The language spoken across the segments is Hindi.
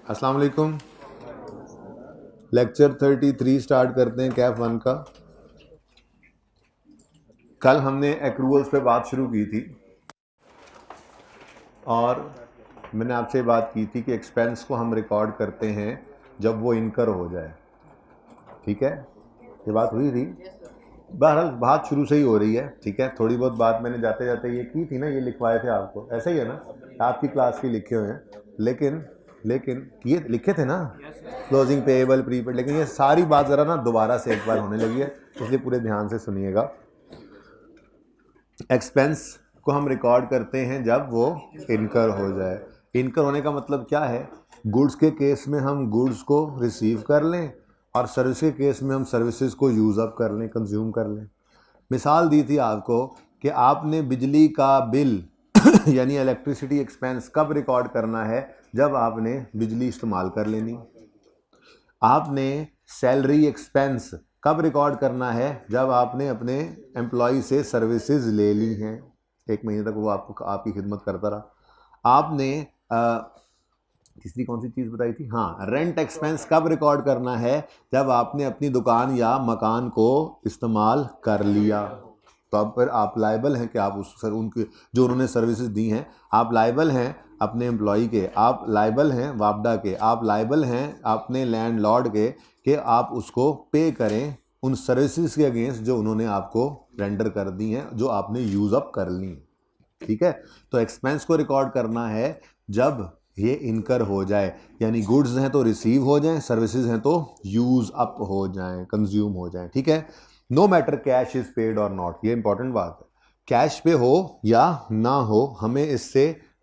अस्सलाम वालेकुम। लेक्चर 33 स्टार्ट करते हैं कैफ 1 का। कल हमने एक्रूअल्स पे बात शुरू की थी और मैंने आपसे बात की थी कि एक्सपेंस को हम रिकॉर्ड करते हैं जब वो इनकर हो जाए। ठीक है, ये बात हुई थी। बहरहाल बात शुरू से ही हो रही है। ठीक है, थोड़ी बहुत बात मैंने जाते जाते ये की थी ना, ये लिखवाए थे आपको, ऐसा ही है ना, आपकी क्लास के लिखे हुए हैं। लेकिन ये लिखे थे ना, क्लोजिंग पेएबल प्रीपेड, लेकिन ये सारी बात ज़रा ना दोबारा से एक बार होने लगी है, इसलिए पूरे ध्यान से सुनिएगा। एक्सपेंस को हम रिकॉर्ड करते हैं जब वो इनकर हो जाए। इनकर होने का मतलब क्या है? गुड्स के केस में हम गुड्स को रिसीव कर लें और सर्विस के केस में हम सर्विसेज को यूज़ अप कर लें, कंज्यूम कर लें। मिसाल दी थी आपको कि आपने बिजली का बिल यानी इलेक्ट्रिसिटी एक्सपेंस कब रिकॉर्ड करना है? जब आपने बिजली इस्तेमाल कर लेनी। आपने सैलरी एक्सपेंस कब रिकॉर्ड करना है? जब आपने अपने एम्प्लॉय से सर्विसेज ले ली हैं, एक महीने तक वो आपकी खिदमत करता रहा। आपने तीसरी कौन सी चीज़ बताई थी? हाँ, रेंट एक्सपेंस कब रिकॉर्ड करना है? जब आपने अपनी दुकान या मकान को इस्तेमाल कर लिया। तो अब फिर आप लायबल हैं कि आप उनके जो उन्होंने सर्विसेज दी हैं, आप लायबल हैं अपने एम्प्लॉई के, आप लायबल हैं वापडा के, आप लायबल हैं अपने लैंडलॉर्ड के कि आप उसको पे करें उन सर्विसेज के अगेंस्ट जो उन्होंने आपको रेंडर कर दी हैं, जो आपने यूज़ अप कर ली। ठीक है, तो एक्सपेंस को रिकॉर्ड करना है जब ये इनकर हो जाए, यानी गुड्स हैं तो रिसीव हो जाएं, सर्विसेज हैं तो यूज़ अप हो जाएं, कंज्यूम हो जाएं। ठीक है, no matter cash is paid और नॉट, ये इंपॉर्टेंट बात है। कैश पे हो या ना हो,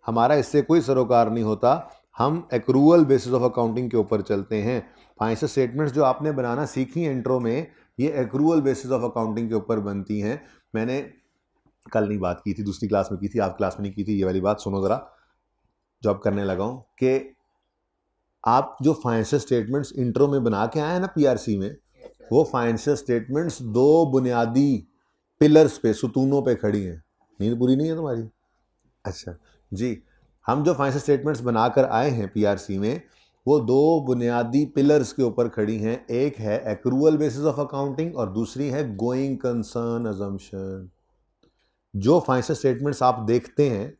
हमारा इससे कोई सरोकार नहीं होता। हम एक्रूअल बेसिस ऑफ अकाउंटिंग के ऊपर चलते हैं। फाइनेंशियल स्टेटमेंट्स जो आपने बनाना सीखी इंट्रो में, ये एक्रूअल बेसिस ऑफ अकाउंटिंग के ऊपर बनती हैं। मैंने कल नहीं बात की थी, दूसरी क्लास में की थी, आप क्लास में नहीं की थी। ये वाली बात सुनो ज़रा, जो अब करने लगा हूँ, कि आप जो फाइनेंशियल स्टेटमेंट्स इंट्रो में बना के आए हैं ना पीआरसी में, वो फाइनेंशियल स्टेटमेंट्स दो बुनियादी पिलर्स पे, सुतूनों पे खड़ी हैं। नींद पूरी नहीं है तुम्हारी? अच्छा जी, हम जो फाइनेंशियल स्टेटमेंट्स बनाकर आए हैं पीआरसी में, वो दो बुनियादी पिलर्स के ऊपर खड़ी हैं। एक है एक्रूअल बेसिस ऑफ अकाउंटिंग और दूसरी है गोइंग कंसर्न अजम्पशन। जो फाइनेंशियल स्टेटमेंट्स आप देखते हैं,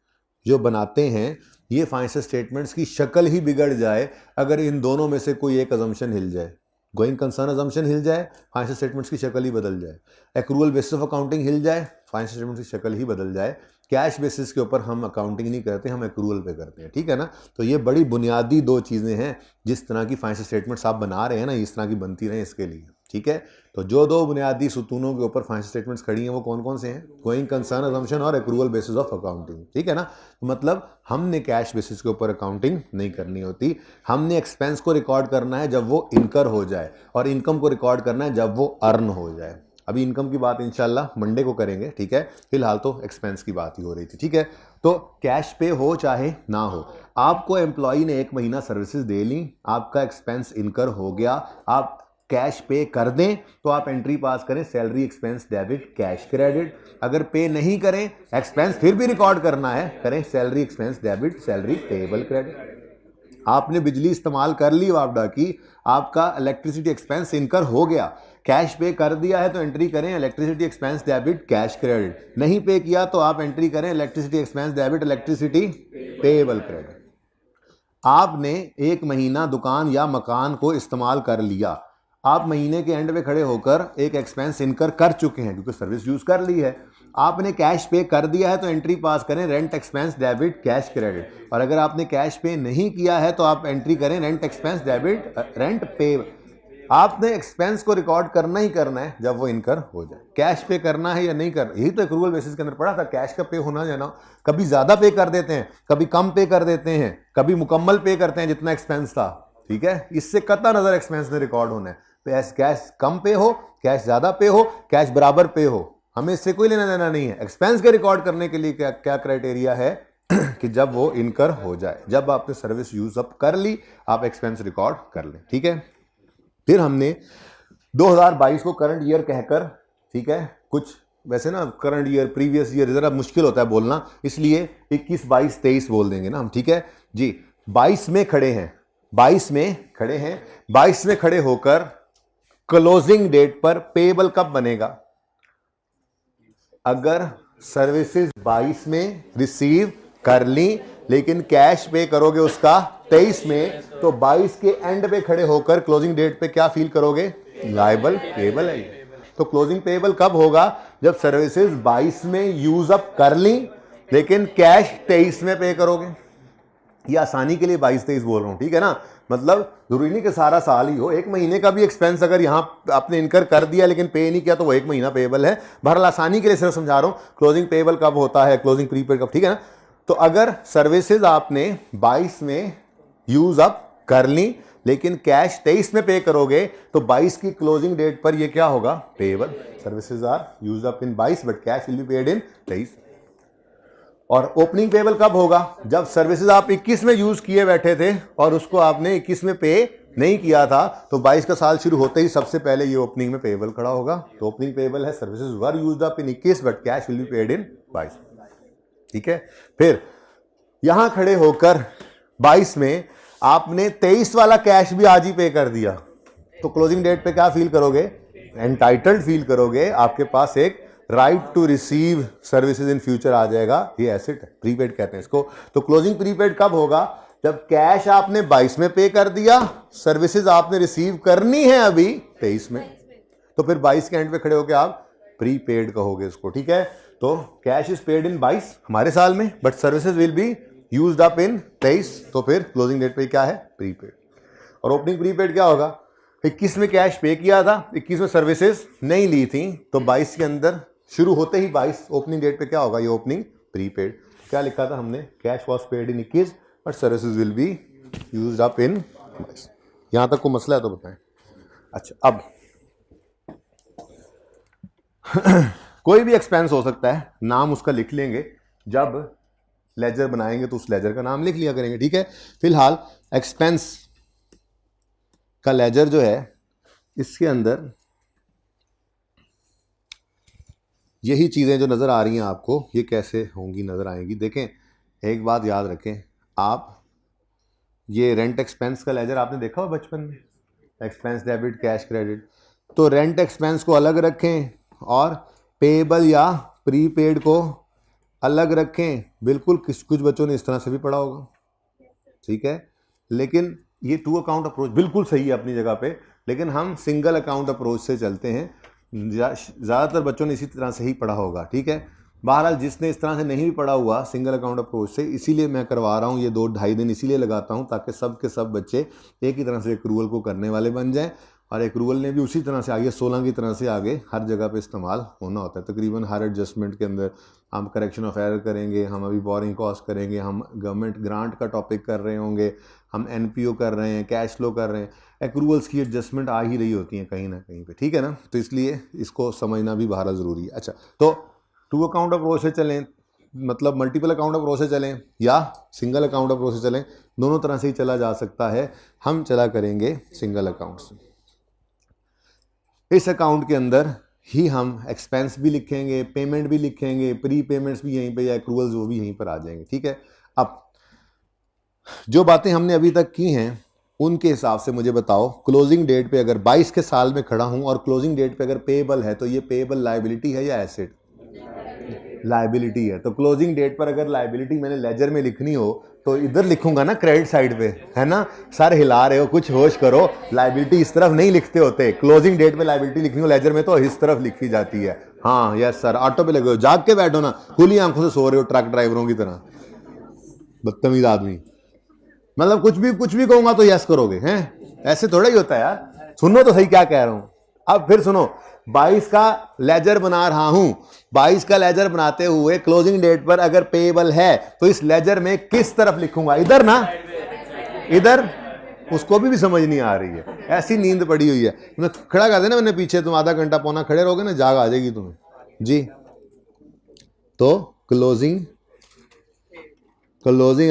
जो बनाते हैं, ये फाइनेंशियल स्टेटमेंट्स की शक्ल ही बिगड़ जाए अगर इन दोनों में से कोई एक अजम्पशन हिल जाए। गोइंग कंसर्न अजम्पशन हिल जाए, फाइनेंशियल स्टेटमेंट्स की शक्ल ही बदल जाए। एक्रूअल बेसिस ऑफ अकाउंटिंग हिल जाए, फाइनेंशियल स्टेटमेंट्स की शक्ल ही बदल जाए। कैश बेसिस के ऊपर हम अकाउंटिंग नहीं करते, हम एक्रूअल पे करते हैं। ठीक है ना, तो ये बड़ी बुनियादी दो चीज़ें हैं। जिस तरह की फाइनेंशियल स्टेटमेंट्स आप बना रहे हैं ना, इस तरह की बनती रहे इसके लिए। ठीक है, तो जो दो बुनियादी सुतूनों के ऊपर फाइनेंशियल स्टेटमेंट्स खड़ी हैं, वो कौन कौन से हैं? गोइंग कंसर्न अजम्पशन और एक्रूअल बेसिस ऑफ अकाउंटिंग। ठीक है ना, तो मतलब हमने कैश बेसिस के ऊपर अकाउंटिंग नहीं करनी होती। हमने एक्सपेंस को रिकॉर्ड करना है जब वो इनकर हो जाए, और इनकम को रिकॉर्ड करना है जब वो अर्न हो जाए। अभी इनकम की बात इंशाल्लाह मंडे को करेंगे। ठीक है, फिलहाल तो एक्सपेंस की बात ही हो रही थी। ठीक है, तो कैश पे हो चाहे ना हो, आपको एम्प्लॉय ने एक महीना सर्विसेज दे ली, आपका एक्सपेंस इनकर हो गया, आप कैश पे कर दें तो आप एंट्री पास करें salary expense debit cash credit. अगर पे नहीं करें, एक्सपेंस फिर भी रिकॉर्ड करना है, करें salary expense debit salary payable credit. आपने बिजली इस्तेमाल कर ली वापडा की, आपका इलेक्ट्रिसिटी एक्सपेंस इनकर हो गया, कैश पे कर दिया है तो एंट्री करें electricity expense debit cash credit. नहीं पे किया तो आप एंट्री करें electricity expense debit electricity payable credit. आपने एक महीना दुकान या मकान को इस्तेमाल कर लिया, आप महीने के एंड पे खड़े होकर एक एक्सपेंस इनकर कर चुके हैं क्योंकि सर्विस यूज कर ली है। आपने कैश पे कर दिया है तो एंट्री पास करें rent expense debit cash credit, और अगर आपने कैश पे नहीं किया है तो आप एंट्री करें रेंट एक्सपेंस डेबिट रेंट पे। आपने एक्सपेंस को रिकॉर्ड करना ही करना है जब वो इनकर हो जाए। कैश पे करना है या नहीं करना, यही तो एक्रूअल बेसिस के अंदर पड़ा था, कैश का पे होना या ना। कभी ज्यादा पे कर देते हैं, कभी कम पे कर देते हैं, कभी मुकम्मल पे करते हैं जितना एक्सपेंस था। ठीक है, इससे कतई नजर एक्सपेंस ने रिकॉर्ड होना है। कैश कम पे हो, कैश ज्यादा पे हो, कैश बराबर पे हो, हमें इससे कोई लेना देना नहीं है। एक्सपेंस के रिकॉर्ड करने के लिए क्या क्या क्राइटेरिया है कि जब वो इनकर हो जाए, जब आपने सर्विस यूज अप कर ली, आप एक्सपेंस रिकॉर्ड कर लें। ठीक है, फिर हमने 2022 को करंट ईयर कहकर, ठीक है, कुछ वैसे ना करंट ईयर प्रीवियस ईयर जरा मुश्किल होता है बोलना, इसलिए 21, 22, 23 बोल देंगे ना हम। ठीक है जी, 22 में खड़े हैं, 22 में खड़े हैं, 22 में खड़े होकर क्लोजिंग डेट पर पेएबल कब बनेगा? अगर सर्विसेज 22 में रिसीव कर ली लेकिन कैश पे करोगे उसका 23 में, तो 22 के एंड पे खड़े होकर क्लोजिंग डेट पे क्या फील करोगे? लायबल पेएबल है। तो क्लोजिंग पेएबल कब होगा? जब सर्विसेज 22 में यूज अप कर ली लेकिन कैश 23 में पे करोगे। ये आसानी के लिए 22-23 बोल रहा हूं, ठीक है ना? मतलब जरूरी नहीं कि सारा साल ही हो, एक महीने का भी एक्सपेंस अगर यहां आपने इनकर कर दिया लेकिन पे नहीं किया तो वो एक महीना पेएबल है। बहरहाल आसानी के लिए सिर्फ समझा रहा हूं क्लोजिंग पेएबल कब होता है, क्लोजिंग प्रीपेड कब, ठीक है ना? तो अगर सर्विसेज आपने 22 में यूज अप कर ली लेकिन कैश 23 में पे करोगे तो 22 की क्लोजिंग डेट पर ये क्या होगा? Payable. Services are used up in 22 but cash will be paid in 23। और ओपनिंग पेएबल कब होगा? जब सर्विसेज आप 21 में यूज किए बैठे थे और उसको आपने 21 में पे नहीं किया था, तो 22 का साल शुरू होते ही सबसे पहले ये ओपनिंग में पेएबल खड़ा होगा। तो ओपनिंग पेएबल है services were used up in 21 but cash will be paid इन 22, ठीक है? फिर यहां खड़े होकर 22 में आपने 23 वाला कैश भी आज ही पे कर दिया, तो क्लोजिंग डेट पे क्या फील करोगे? एंटाइटल्ड फील करोगे। आपके पास एक right to receive services in future आ जाएगा। ये एसेट है, प्रीपेड कहते हैं इसको। तो क्लोजिंग प्रीपेड कब होगा? जब कैश आपने 22 में पे कर दिया, सर्विसेज आपने रिसीव करनी है अभी 23 में, तो फिर 22 के एंड पे खड़े होकर आप प्रीपेड कहोगे इसको, ठीक है? तो कैश इज पेड इन 22 हमारे साल में, but services will be used up in 23, तो फिर क्लोजिंग डेट पे क्या है? प्रीपेड। और ओपनिंग प्रीपेड क्या होगा? 21 में कैश पे किया था, 21 में सर्विसेज नहीं ली थी, तो 22 के अंदर शुरू होते ही 22 ओपनिंग डेट पे क्या होगा? ये ओपनिंग प्रीपेड। क्या लिखा था हमने? Cash was paid in 21 but services will be used up in 22। यहां तक को मसला है तो बताएं। अच्छा, अब कोई भी एक्सपेंस हो सकता है, नाम उसका लिख लेंगे, जब लेजर बनाएंगे तो उस लेजर का नाम लिख लिया करेंगे, ठीक है? फिलहाल एक्सपेंस का लेजर जो है, इसके अंदर यही चीजें जो नजर आ रही हैं आपको, ये कैसे होंगी, नजर आएंगी। देखें, एक बात याद रखें, आप ये रेंट एक्सपेंस का लेजर आपने देखा हो बचपन में, एक्सपेंस डेबिट कैश क्रेडिट, तो रेंट एक्सपेंस को अलग रखें और पेएबल या प्रीपेड को अलग रखें। बिल्कुल कुछ बच्चों ने इस तरह से भी पढ़ा होगा, ठीक है? लेकिन ये टू अकाउंट अप्रोच बिल्कुल सही है अपनी जगह पे, लेकिन हम सिंगल अकाउंट अप्रोच से चलते हैं। ज़्यादातर बच्चों ने इसी तरह से ही पढ़ा होगा, ठीक है? बहरहाल जिसने इस तरह से नहीं भी पढ़ा हुआ सिंगल अकाउंट अप्रोच से, इसीलिए मैं करवा रहा हूँ ये 2-2.5 दिन इसीलिए लगाता हूँ ताकि सब के सब बच्चे एक ही तरह से एक्रूवल को करने वाले बन जाएं, और एक्रूवल ने भी उसी तरह से आगे 16 की तरह से आगे हर जगह पे इस्तेमाल होना होता है। तकरीबन हर एडजस्टमेंट के अंदर हम करेक्शन ऑफ एरर करेंगे, हम अभी बोरिंग कॉस्ट करेंगे, हम गवर्नमेंट ग्रांट का टॉपिक कर रहे होंगे, हम एनपीओ कर रहे हैं, कैश फ्लो कर रहे हैं, एक्रूवल्स की एडजस्टमेंट आ ही रही होती हैं कहीं ना कहीं पे, ठीक है ना? तो इसलिए इसको समझना भी बहरहाल ज़रूरी है। अच्छा, तो टू अकाउंट अप्रोच से चलें, मतलब मल्टीपल अकाउंट अप्रोच से चलें या सिंगल अकाउंट अप्रोच से चलें, दोनों तरह से ही चला जा सकता है। हम चला करेंगे सिंगल अकाउंट से। इस अकाउंट के अंदर ही हम एक्सपेंस भी लिखेंगे, पेमेंट भी लिखेंगे, प्री पेमेंट्स भी यहीं पे या एक्रूवल्स वो भी यहीं पर आ जाएंगे, ठीक है? अब जो बातें हमने अभी तक की हैं उनके हिसाब से मुझे बताओ, क्लोजिंग डेट पे अगर 22 के साल में खड़ा हूं और क्लोजिंग डेट पे अगर पेएबल है, तो ये पेएबल लायबिलिटी है या एसेट? लायबिलिटी है। तो क्लोजिंग डेट पर अगर लायबिलिटी मैंने लेजर में लिखनी हो तो इधर लिखूंगा ना, क्रेडिट साइड पे, है ना? सर हिला रहे हो, कुछ होश करो। लायबिलिटी इस तरफ नहीं लिखते होते, क्लोजिंग डेट में लायबिलिटी लिखनी हो लेजर में तो इस तरफ लिखी जाती है। हाँ यस सर, ऑटो पे लगे हो, जाग के बैठो ना, खुली आंखों से सो रहे हो ट्रक ड्राइवरों की तरह, बदतमीज आदमी। मतलब कुछ भी कहूंगा तो यस करोगे, हैं? ऐसे थोड़ा ही होता है यार। सुनो तो सही क्या कह रहा हूं। अब फिर सुनो, 22 का लेजर बना रहा हूं, 22 का लेजर बनाते हुए क्लोजिंग डेट पर अगर पेएबल है तो इस लेजर में किस तरफ लिखूंगा? इधर ना, इधर। उसको भी समझ नहीं आ रही है, ऐसी नींद पड़ी हुई है। मैं खड़ा कर देना मैंने पीछे, तुम आधा घंटा पौना खड़े रहोगे ना, जाग आ जाएगी तुम्हें जी। तो क्लोजिंग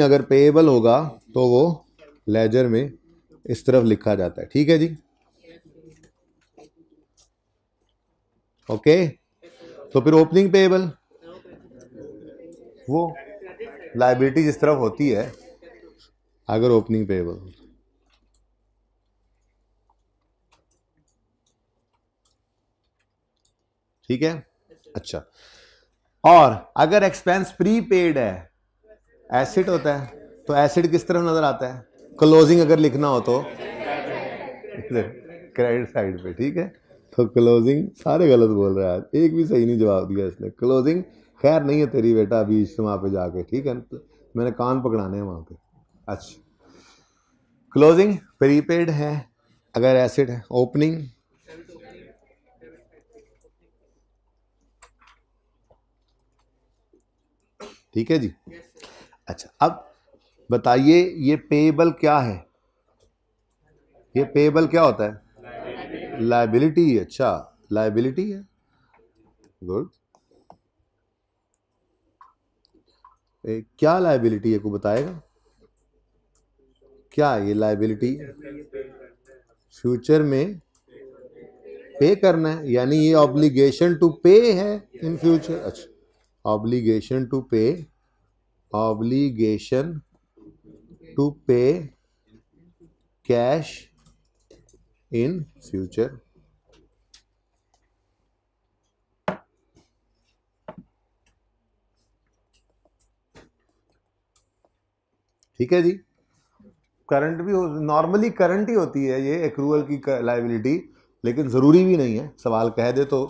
अगर पेएबल होगा तो वो लेजर में इस तरफ लिखा जाता है, ठीक है जी? ओके, तो फिर ओपनिंग पेएबल, वो लायबिलिटी जिस तरफ होती है अगर ओपनिंग पेएबल, ठीक है। अच्छा, और अगर एक्सपेंस प्रीपेड है, एसेट होता है, तो एसेट किस तरह नजर आता है? क्लोजिंग अगर लिखना हो तो क्रेडिट साइड पे, ठीक है। तो क्लोजिंग, सारे गलत बोल रहे हैं आज, एक भी सही नहीं जवाब दिया इसने। क्लोजिंग खैर नहीं है तेरी बेटा अभी इज्तिमा पे जाके, ठीक है, तो मैंने कान पकड़ाने हैं वहां पे। अच्छा, क्लोजिंग प्रीपेड है अगर एसेट है। ओपनिंग ठीक है जी। अच्छा, अब बताइए ये पेएबल क्या है? ये पेएबल क्या होता है? लायबिलिटी। अच्छा, लायबिलिटी है, गुड। क्या लायबिलिटी है, को बताएगा क्या है ये लायबिलिटी? फ्यूचर में पे करना है, यानी ये ऑब्लिगेशन टू पे है इन फ्यूचर। अच्छा, ऑब्लिगेशन टू पे, ऑब्लिगेशन टू पे कैश इन फ्यूचर। ठीक है जी। करंट भी हो, नॉर्मली करंट ही होती है ये एक्रूअल की लायबिलिटी, लेकिन ज़रूरी भी नहीं है। सवाल कह दे तो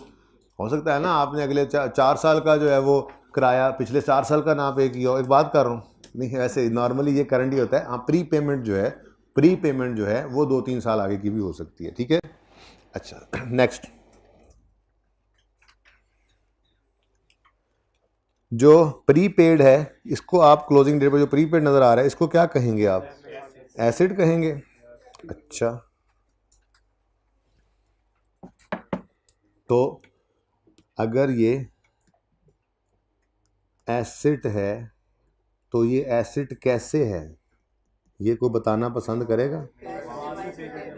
हो सकता है ना आपने अगले 4 साल का जो है वो किराया पिछले 4 साल का ना पे किया हो। एक बात कर रहा हूँ, नहीं वैसे नॉर्मली ये करंट ही होता है। हाँ, प्री पेमेंट जो है, प्री पेमेंट जो है वो 2-3 साल आगे की भी हो सकती है, ठीक है। अच्छा, नेक्स्ट, जो प्रीपेड है इसको आप क्लोजिंग डेट पर जो प्रीपेड नज़र आ रहा है इसको क्या कहेंगे आप? एसिड कहेंगे। अच्छा, तो अगर ये एसिड है तो ये एसिड कैसे है, ये को बताना पसंद करेगा?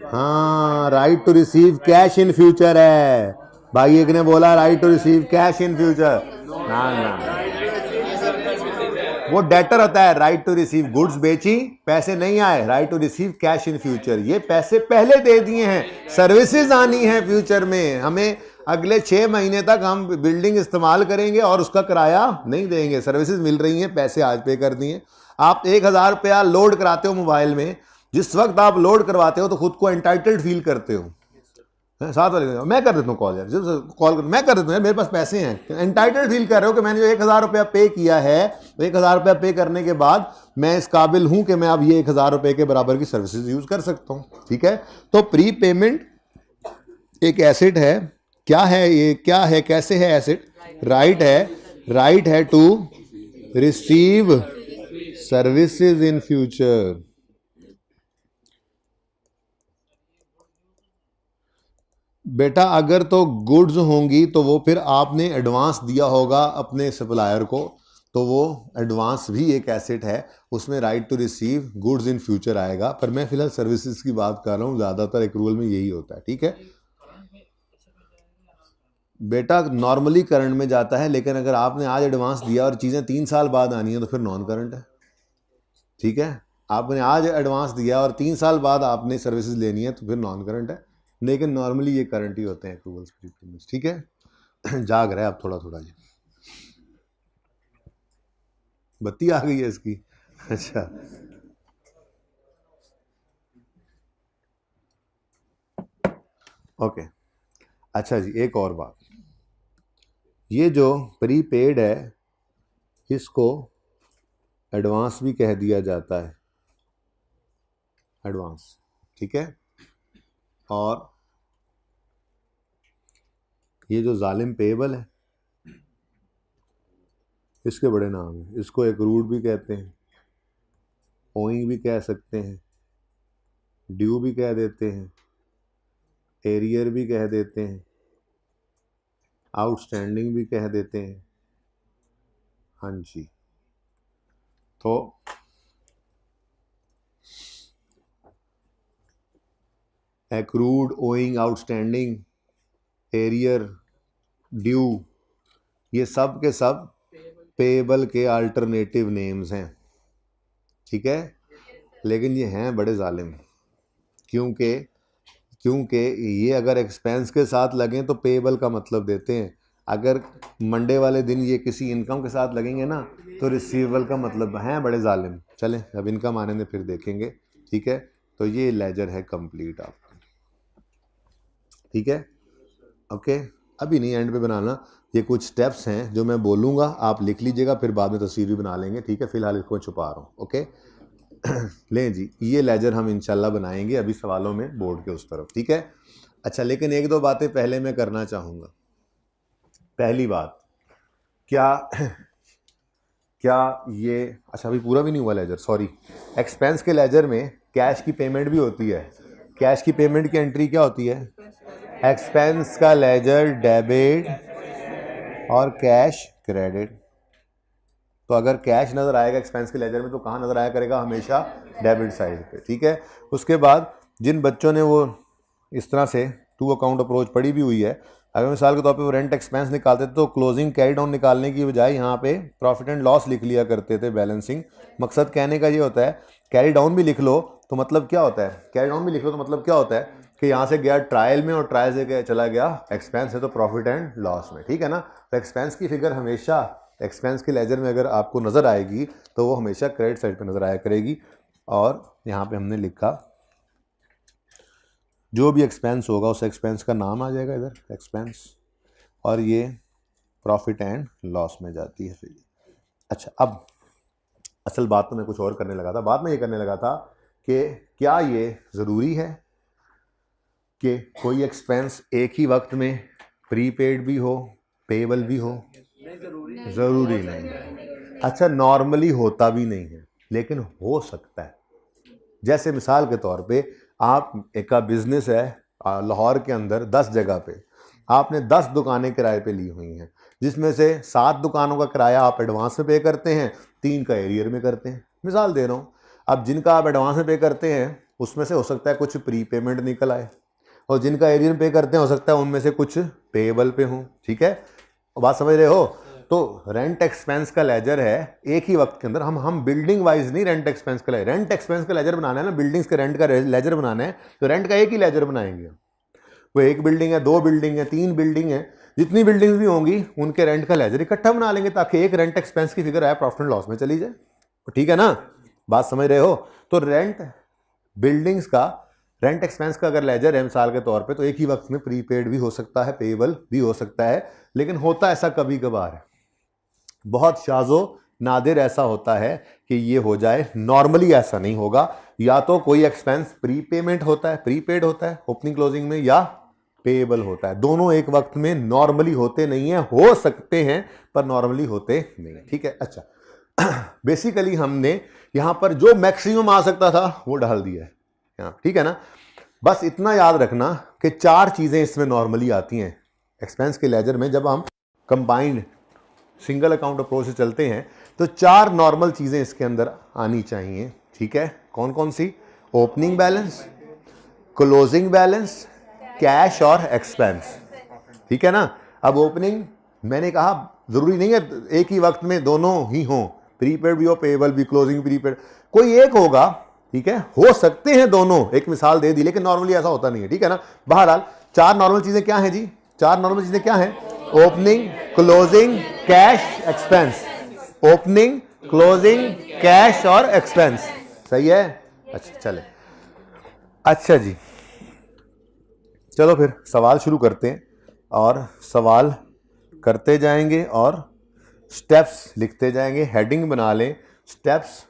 हाँ, right to receive cash in future है। भाई एक ने बोला right to receive cash in future, ना ना, वो डेटर होता है। राइट टू रिसीव, गुड्स बेची, पैसे नहीं आए, right to receive cash in future, ये पैसे पहले दे दिए हैं, सर्विसेज आनी है फ्यूचर में, हमें अगले 6 महीने तक हम बिल्डिंग इस्तेमाल करेंगे और उसका किराया नहीं देंगे, सर्विसेज मिल रही हैं, पैसे आज पे कर दिए। आप 1000 रुपया लोड कराते हो मोबाइल में, जिस वक्त आप लोड करवाते हो तो खुद को एंटाइटल्ड फील करते हो। साथ वाले मैं कर देता हूँ कॉल, यार कॉल मैं कर देता हूँ यार, मेरे पास पैसे हैं। एंटाइटल्ड फील कर रहे हो कि मैंने जो 1000 रुपया पे किया है, 1000 रुपया पे करने के बाद मैं इस काबिल हूं कि मैं अब ये 1000 रुपये के बराबर की सर्विसेज यूज कर सकता हूँ, ठीक है। तो प्री पेमेंट एक एसेट है। क्या है ये, क्या है, कैसे है एसेट? राइट है, राइट है to receive services in future. बेटा अगर तो गुड्स होंगी तो वो फिर आपने एडवांस दिया होगा अपने सप्लायर को, तो वो एडवांस भी एक एसेट है, उसमें right to receive goods in future आएगा। पर मैं फिलहाल सर्विसेज की बात कर रहा हूँ, ज़्यादातर एक्रूअल में यही होता है, ठीक है। बेटा नॉर्मली करंट में जाता है, लेकिन अगर आपने आज एडवांस दिया और चीज़ें 3 साल बाद आनी है तो फिर नॉन करंट है, ठीक है। आपने आज एडवांस दिया और 3 साल बाद आपने सर्विसेज लेनी है तो फिर नॉन करंट है, लेकिन नॉर्मली ये करंट ही होते हैं एक्रूवल्स, प्रीपेमेंट्स, ठीक है। जाग रहा है अब थोड़ा थोड़ा जी, बत्ती आ गई है इसकी। अच्छा, ओके। अच्छा जी, एक और बात, ये जो प्रीपेड है इसको एडवांस भी कह दिया जाता है, एडवांस, ठीक है। और ये जो जालिम पेएबल है इसके बड़े नाम हैं, इसको एक्रूड भी कहते हैं, ओइंग भी कह सकते हैं, ड्यू भी कह देते हैं, एरियर भी कह देते हैं, आउटस्टैंडिंग भी कह देते हैं। हाँ जी, तो accrued, owing, outstanding, arrear, due, ये सब के सब पेएबल के अल्टरनेटिव नेम्स हैं, ठीक है। लेकिन ये हैं बड़े जालिम, क्योंकि ये अगर एक्सपेंस के साथ लगें तो पेएबल का मतलब देते हैं, अगर मंडे वाले दिन ये किसी इनकम के साथ लगेंगे ना तो रिसीवेबल का मतलब हैं बड़े जालिम। चलें अब इनकम आने में फिर देखेंगे, ठीक है। तो ये लेजर है कंप्लीट आपका, ठीक है, ओके। अभी नहीं, एंड पे बनाना। ये कुछ स्टेप्स हैं जो मैं बोलूँगा, आप लिख लीजिएगा, फिर बाद में तस्वीर भी बना लेंगे, ठीक है। फिलहाल इसको छुपा रहा हूँ, ओके। लें जी, ये लेजर हम इंशाल्लाह बनाएंगे अभी सवालों में बोर्ड के उस तरफ, ठीक है। अच्छा, लेकिन एक दो बातें पहले मैं करना चाहूँगा। पहली बात, क्या क्या ये, अच्छा अभी पूरा भी नहीं हुआ लेजर, सॉरी। एक्सपेंस के लेजर में कैश की पेमेंट भी होती है। कैश की पेमेंट की एंट्री क्या होती है? एक्सपेंस का लेजर डेबिट और कैश क्रेडिट। तो अगर कैश नज़र आएगा एक्सपेंस के लेजर में तो कहाँ नज़र आया करेगा? हमेशा डेबिट साइड पे, ठीक है। उसके बाद जिन बच्चों ने वो इस तरह से टू अकाउंट अप्रोच पढ़ी भी हुई है, अगर मिसाल के तौर पे वो रेंट एक्सपेंस निकालते थे तो क्लोजिंग कैरी डाउन निकालने की बजाय यहाँ पे प्रॉफिट एंड लॉस लिख लिया करते थे, बैलेंसिंग। मकसद कहने का ये होता है, कैरी डाउन भी लिख लो तो मतलब क्या होता है, कैरी डाउन भी लिख लो तो मतलब क्या होता है कि यहाँ से गया ट्रायल में और ट्रायल से चला गया एक्सपेंस है तो प्रॉफिट एंड लॉस में, ठीक है ना। तो एक्सपेंस की फिगर हमेशा एक्सपेंस के लेजर में अगर आपको नज़र आएगी तो वो हमेशा क्रेडिट साइड पे नज़र आया करेगी। और यहाँ पे हमने लिखा जो भी एक्सपेंस होगा उस एक्सपेंस का नाम आ जाएगा इधर एक्सपेंस, और ये प्रॉफिट एंड लॉस में जाती है फिर। अच्छा, अब असल बात तो मैं कुछ और करने लगा था, बाद में ये करने लगा था कि क्या ये ज़रूरी है कि कोई एक्सपेंस एक ही वक्त में प्रीपेड भी हो पेबल भी हो? ज़रूरी नहीं है। अच्छा, नॉर्मली होता भी नहीं है लेकिन हो सकता है। जैसे मिसाल के तौर पे आप एक का बिजनेस है लाहौर के अंदर 10 जगह पे, आपने 10 दुकानें किराए पे ली हुई हैं, जिसमें से 7 दुकानों का किराया आप एडवांस में पे करते हैं, 3 का एरियर में करते हैं। मिसाल दे रहा हूँ। अब जिनका आप एडवांस में पे करते हैं उसमें से हो सकता है कुछ प्री पेमेंट निकल आए, और जिनका एरियर में पे करते हैं हो सकता है उनमें से कुछ पेएबल पे हों, ठीक है। बात समझ रहे हो? तो रेंट एक्सपेंस का लेजर है एक ही वक्त के अंदर, हम बिल्डिंग वाइज नहीं रेंट एक्सपेंस का लेजर, रेंट एक्सपेंस का लेजर बनाना है ना, बिल्डिंग्स के रेंट का लेजर बनाना है तो रेंट का एक ही लेजर बनाएंगे। वो एक बिल्डिंग है, 2 बिल्डिंग है, 3 बिल्डिंग है, जितनी बिल्डिंग्स भी होंगी उनके रेंट का लेजर इकट्ठा बना लेंगे ताकि एक रेंट एक्सपेंस की फिगर आए प्रॉफिट एंड लॉस में चली जाए, ठीक है ना। बात समझ रहे हो? तो रेंट बिल्डिंग्स का रेंट एक्सपेंस का अगर लेजर है मिसाल के तौर पे तो एक ही वक्त में प्रीपेड भी हो सकता है, पेएबल भी हो सकता है, लेकिन होता ऐसा कभी कभार है, बहुत शाज़ो नादिर ऐसा होता है कि ये हो जाए, नॉर्मली ऐसा नहीं होगा। या तो कोई एक्सपेंस प्रीपेमेंट होता है, प्रीपेड होता है ओपनिंग क्लोजिंग में, या पेएबल होता है, दोनों एक वक्त में नॉर्मली होते नहीं है, हो सकते हैं पर नॉर्मली होते नहीं, ठीक है। अच्छा बेसिकली हमने यहां पर जो मैक्सिमम आ सकता था वो डाल दिया है यहाँ, ठीक है ना। बस इतना याद रखना कि 4 चीजें इसमें नॉर्मली आती हैं एक्सपेंस के लेजर में। जब हम कंबाइंड सिंगल अकाउंट अप्रोच से चलते हैं तो 4 नॉर्मल चीजें इसके अंदर आनी चाहिए, ठीक है। कौन कौन सी? Opening balance, closing balance, cash और एक्सपेंस, ठीक है ना। अब ओपनिंग मैंने कहा जरूरी नहीं है एक ही वक्त में दोनों ही हों, प्रीपेड भी हो पेएबल भी, क्लोजिंग प्रीपेड, कोई एक होगा, ठीक है। हो सकते हैं दोनों, एक मिसाल दे दी, लेकिन नॉर्मली ऐसा होता नहीं है, ठीक है ना। बहरहाल 4 नॉर्मल चीजें क्या हैं जी? 4 नॉर्मल चीजें क्या हैं? Opening, closing, cash, expense. Opening, closing, cash और एक्सपेंस, सही है। अच्छा चले, अच्छा जी, चलो फिर सवाल शुरू करते हैं और सवाल करते जाएंगे और स्टेप्स लिखते जाएंगे, हेडिंग बना लें स्टेप्स।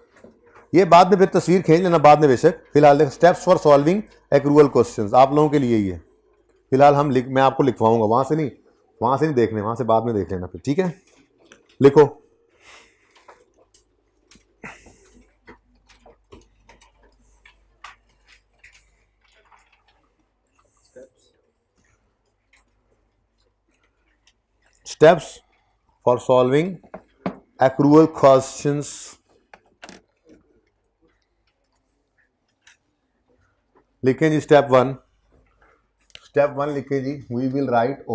ये बाद में फिर तस्वीर खींच लेना बाद में बेशक। फिलहाल देख, steps for solving accrual questions आप लोगों के लिए ही है। फिलहाल हम मैं आपको लिखवाऊंगा, वहां से नहीं देखने, वहां से बाद में देख लेना फिर, ठीक है। लिखो। Steps for solving accrual questions. लिखें जी स्टेप 1। स्टेप 1 लिखे जी, वी विल राइट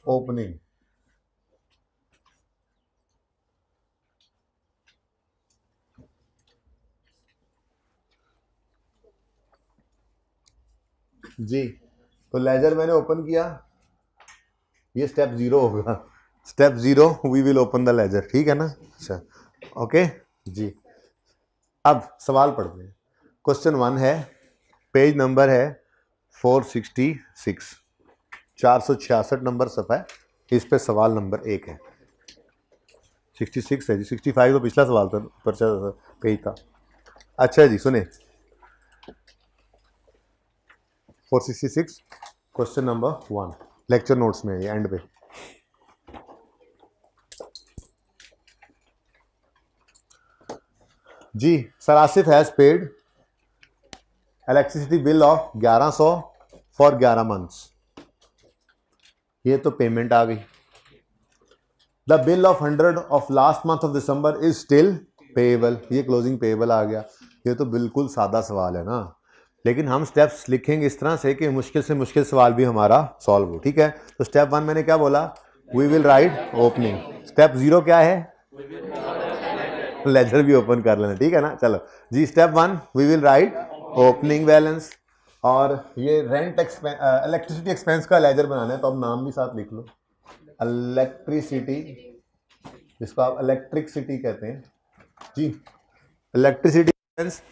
ओपनिंग। जी, तो लेजर मैंने ओपन किया, ये स्टेप 0 होगा। Step 0 we will open the ledger, ठीक है ना। अच्छा ओके जी, अब सवाल पढ़ते हैं। क्वेश्चन 1 है, पेज नंबर है 466, 466 नंबर सफ़ा है, इस पे सवाल नंबर 1 है। 66 है जी, 65 तो पिछला सवाल था, पर्चा पेज था। अच्छा जी सुने, 466 क्वेश्चन नंबर 1 लेक्चर नोट्स में, ये एंड पे। जी, sir Asif has paid electricity bill of 1100 for 11 months. ये तो पेमेंट आ गई। The bill of 100 of last month of December is still payable, ये क्लोजिंग पेएबल आ गया। ये तो बिल्कुल सादा सवाल है ना, लेकिन हम स्टेप्स लिखेंगे इस तरह से कि मुश्किल से मुश्किल सवाल भी हमारा सॉल्व हो, ठीक है। तो स्टेप 1 मैंने क्या बोला, we will write opening. Step 0 क्या है, लेजर भी ओपन कर लेना, ठीक है ना। चलो जी, step 1 we will write opening balance, और ये रेंट इलेक्ट्रिसिटी एक्सपेंस का लेजर बनाना है, तो अब नाम भी साथ लिख लो, इलेक्ट्रिसिटी, जिसको आप इलेक्ट्रिसिटी कहते हैं जी, इलेक्ट्रिसिटी एक्सपेंस।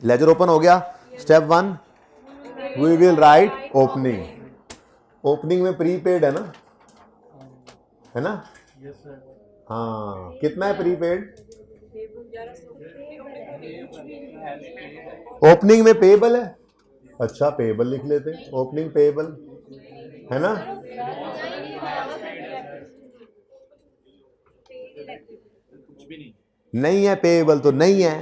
लेजर ओपन हो गया। Step 1 we will write opening. Opening में प्रीपेड है ना हाँ, कितना है प्रीपेड, ओपनिंग में पेएबल है। अच्छा पेएबल लिख लेते हैं, ओपनिंग पेएबल है ना। नहीं है पेएबल तो नहीं है,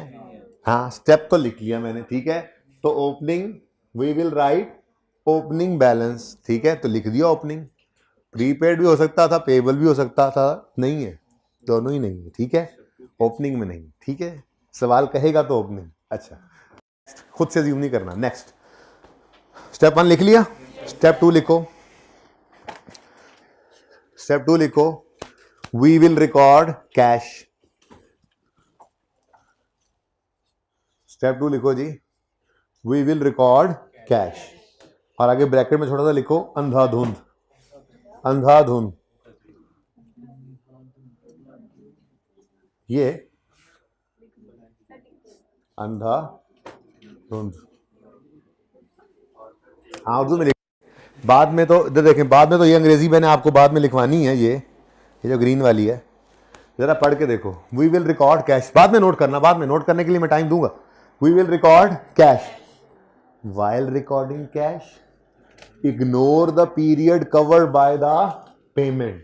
हाँ स्टेप तो लिख लिया मैंने, ठीक है। तो opening we will write opening balance, ठीक है, तो लिख दिया ओपनिंग। प्रीपेड भी हो सकता था, पेएबल भी हो सकता था, नहीं है, दोनों ही नहीं है, ठीक है, ओपनिंग में नहीं, ठीक है। सवाल कहेगा तो ओपनिंग। अच्छा, खुद से ज्यूम नहीं करना। नेक्स्ट, स्टेप 1 लिख लिया, स्टेप 2 लिखो। स्टेप 2 लिखो, we will record cash. Step 2 लिखो जी, वी विल रिकॉर्ड कैश, और आगे ब्रैकेट में छोटा सा लिखो अंधाधुंध। अंधाधुंध, ये अंधाधुंध, हाँ उर्दू में लिख, बाद में तो इधर देखें, बाद में तो ये अंग्रेजी मैंने आपको बाद में लिखवानी है, ये जो ग्रीन वाली है, जरा पढ़ के देखो। वी विल रिकॉर्ड कैश, बाद में नोट करना, बाद में नोट करने के लिए मैं टाइम दूंगा। We will record cash, while recording cash ignore the period covered by the payment.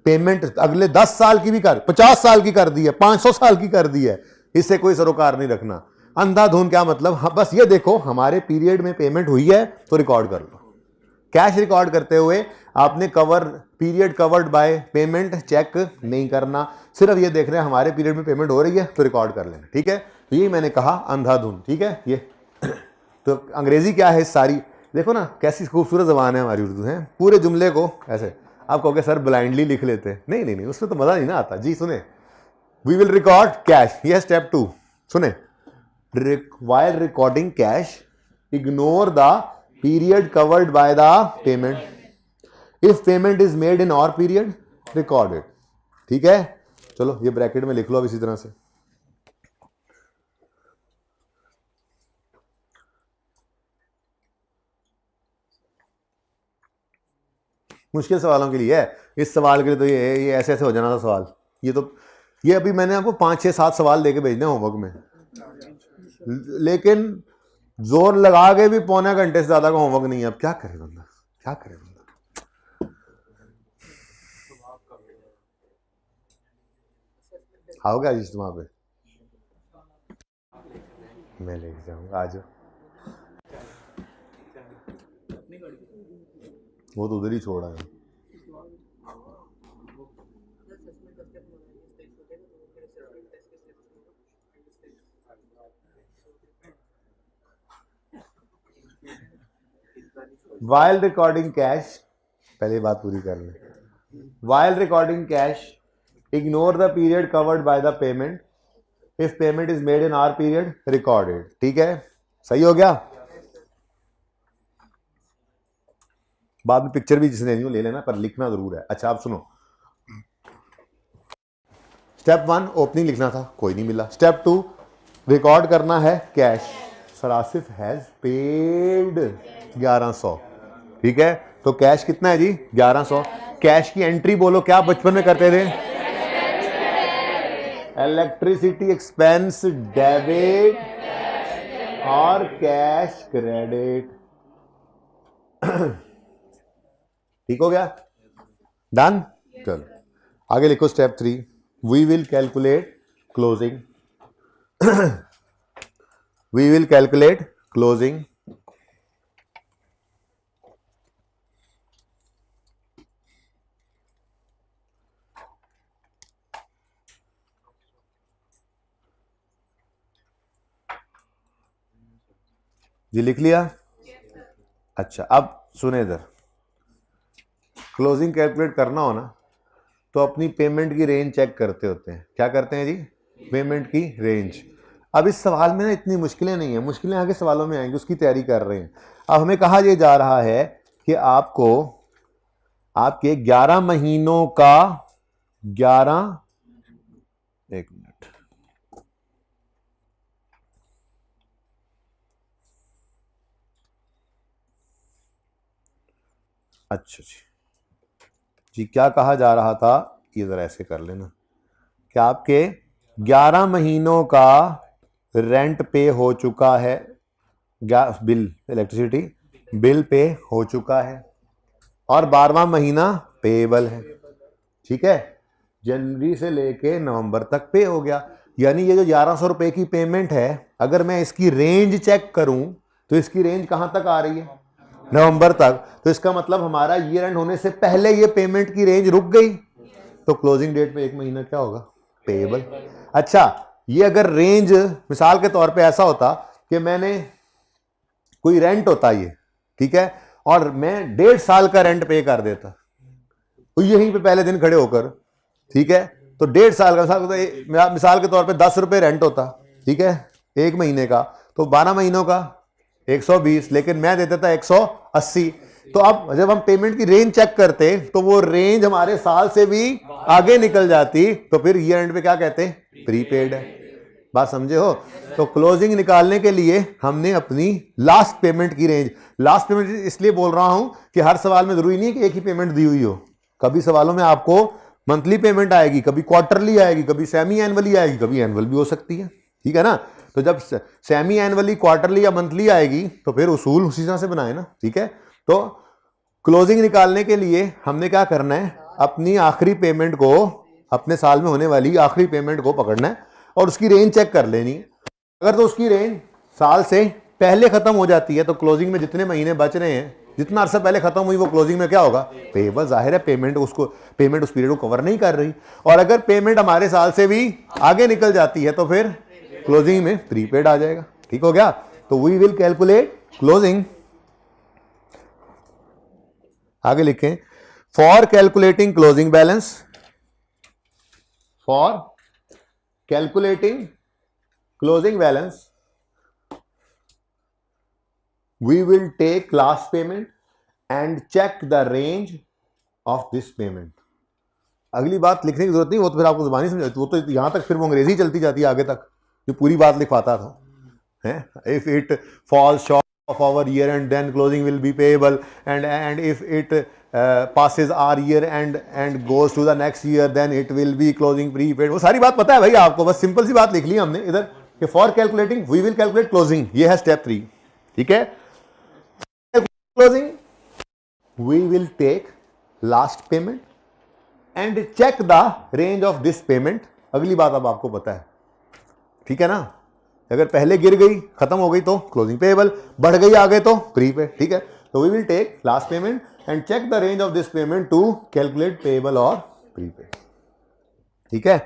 Payment अगले 10 साल की भी कर, 50 साल की कर दी है, 500 साल की कर दी है, इससे कोई सरोकार नहीं रखना। अंधाधुंध क्या मतलब, हाँ, बस ये देखो हमारे पीरियड में पेमेंट हुई है तो रिकॉर्ड कर लो। कैश रिकॉर्ड करते हुए आपने cover period covered by payment check नहीं करना, सिर्फ ये देख रहे हैं हमारे पीरियड में पेमेंट हो रही है तो रिकॉर्ड कर लेना, ठीक है। तो यही मैंने कहा अंधाधुंध, ठीक है। ये तो अंग्रेजी क्या है सारी, देखो ना कैसी खूबसूरत जबान है हमारी उर्दू है। पूरे जुमले को ऐसे आप कहोगे सर ब्लाइंडली लिख लेते हैं, नहीं नहीं नहीं, उसमें तो मजा नहीं ना आता जी। सुने, वी विल रिकॉर्ड कैश, ये स्टेप 2। सुने, while recording cash ignore the period covered by the payment, if payment is made in our period record it, ठीक है। चलो ये ब्रैकेट में लिख लो अब इसी तरह से। मुश्किल सवालों के लिए है, इस सवाल के लिए तो ये ऐसे ऐसे हो जाना था सवाल। ये अभी मैंने आपको 5 6 7 सवाल लेके भेजने होमवर्क में, लेकिन जोर लगा के भी पौने घंटे से ज्यादा का होमवर्क नहीं है। अब क्या करे बंदा, क्या करे बंदा। आओगे आज इज्तिमा पे, मैं लेके जाऊंगा, आज वो तो उधर ही छोड़ा है। वाइल रिकॉर्डिंग कैश, पहले बात पूरी कर ले। While recording cash ignore the period covered by the payment, if payment is made in our period recorded, ठीक है। सही हो गया। बाद में पिक्चर भी जिसने ले लेना, पर लिखना जरूर है। अच्छा आप सुनो, स्टेप 1 ओपनिंग लिखना था, कोई नहीं मिला। स्टेप 2 रिकॉर्ड करना है cash, sir Asif has paid 1100, ठीक है। तो कैश कितना है जी 1100। कैश की एंट्री बोलो, क्या बचपन में करते थे? इलेक्ट्रिसिटी एक्सपेंस डेबिट और कैश क्रेडिट। ठीक हो गया, डन। चलो आगे लिखो step 3, we will calculate closing. We will calculate closing. जी लिख लिया? अच्छा अब सुने इधर, क्लोजिंग कैलकुलेट करना हो ना तो अपनी पेमेंट की रेंज चेक करते होते हैं। क्या करते हैं जी? पेमेंट की रेंज। अब इस सवाल में ना इतनी मुश्किलें नहीं है, मुश्किलें आगे सवालों में आएंगी, उसकी तैयारी कर रहे हैं। अब हमें कहा यह जा रहा है कि आपको आपके 11 महीनों का 11 एक मिनट, अच्छा जी क्या कहा जा रहा था, ये जरा ऐसे कर लेना कि आपके 11 महीनों का रेंट पे हो चुका है, gas bill electricity bill pay हो चुका है और 12वां महीना पेएबल है, ठीक है। जनवरी से लेके नवंबर तक पे हो गया, यानी ये जो 1100 रुपए की पेमेंट है, अगर मैं इसकी रेंज चेक करूं तो इसकी रेंज कहां तक आ रही है? नवंबर तक। तो इसका मतलब हमारा ईयर एंड होने से पहले ये पेमेंट की रेंज रुक गई, तो क्लोजिंग डेट पे एक महीना क्या होगा? पेएबल। अच्छा ये अगर रेंज मिसाल के तौर पे ऐसा होता कि मैंने कोई रेंट होता ये, ठीक है, और मैं 1.5 साल का रेंट पे कर देता तो यहीं पे पहले दिन खड़े होकर, ठीक है, तो 1.5 साल का मिसाल के तौर पे 10 रुपए रेंट होता, ठीक है, एक महीने का, तो 12 महीनों का 120, लेकिन मैं देता था 180। तो अब जब हम पेमेंट की रेंज चेक करते तो वो रेंज हमारे साल से भी आगे निकल जाती, तो फिर ईयर एंड पे क्या कहते हैं? प्रीपेड है। बात समझे हो? तो क्लोजिंग निकालने के लिए हमने अपनी लास्ट पेमेंट की रेंज, लास्ट पेमेंट इसलिए बोल रहा हूं कि हर सवाल में जरूरी नहीं है कि एक ही पेमेंट दी हुई हो, कभी सवालों में आपको मंथली पेमेंट आएगी, कभी क्वार्टरली आएगी, कभी सेमी एनुअली आएगी, कभी एनुअल भी हो सकती है, ठीक है ना। तो जब सेमी एनुअली, क्वार्टरली या मंथली आएगी तो फिर उसूल उसी तरह से बनाए ना, ठीक है। तो क्लोजिंग निकालने के लिए हमने क्या करना है? अपनी आखिरी पेमेंट को, अपने साल में होने वाली आखिरी पेमेंट को पकड़ना है और उसकी रेंज चेक कर लेनी है। अगर तो उसकी रेंज साल से पहले खत्म हो जाती है तो क्लोजिंग में जितने महीने बच रहे हैं, जितना अरसा पहले खत्म हुई, वो क्लोजिंग में क्या होगा? पेएबल। जाहिर है पेमेंट उस पीरियड को कवर नहीं कर रही। और अगर पेमेंट हमारे साल से भी आगे निकल जाती है तो फिर क्लोजिंग में प्रीपेड आ जाएगा। ठीक हो गया? तो वी विल कैलकुलेट क्लोजिंग। आगे लिखें, for calculating closing balance, for calculating closing balance we will take last payment and check the range of this payment। अगली बात लिखने की जरूरत नहीं, वो तो फिर आपको जुबानी समझ, वो तो यहां तक फिर वो अंग्रेजी चलती जाती है आगे तक, जो पूरी बात लिखवाता था है। If it falls short of our year and then closing will be payable, and if it passes our year and goes to the next year then it will be closing prepaid। वो सारी बात पता है भाई आपको, बस सिंपल सी बात लिख ली हमने इधर कि for calculating we will calculate closing, ये है स्टेप 3। ठीक है, closing we will take last payment and check the range of this payment. अगली बात अब आपको पता है, ठीक है ना, अगर पहले गिर गई, खत्म हो गई तो क्लोजिंग पेएबल, बढ़ गई आगे तो प्रीपेड। ठीक है, तो we will take last payment and check the range of this payment to calculate payable और प्रीपेड। ठीक है,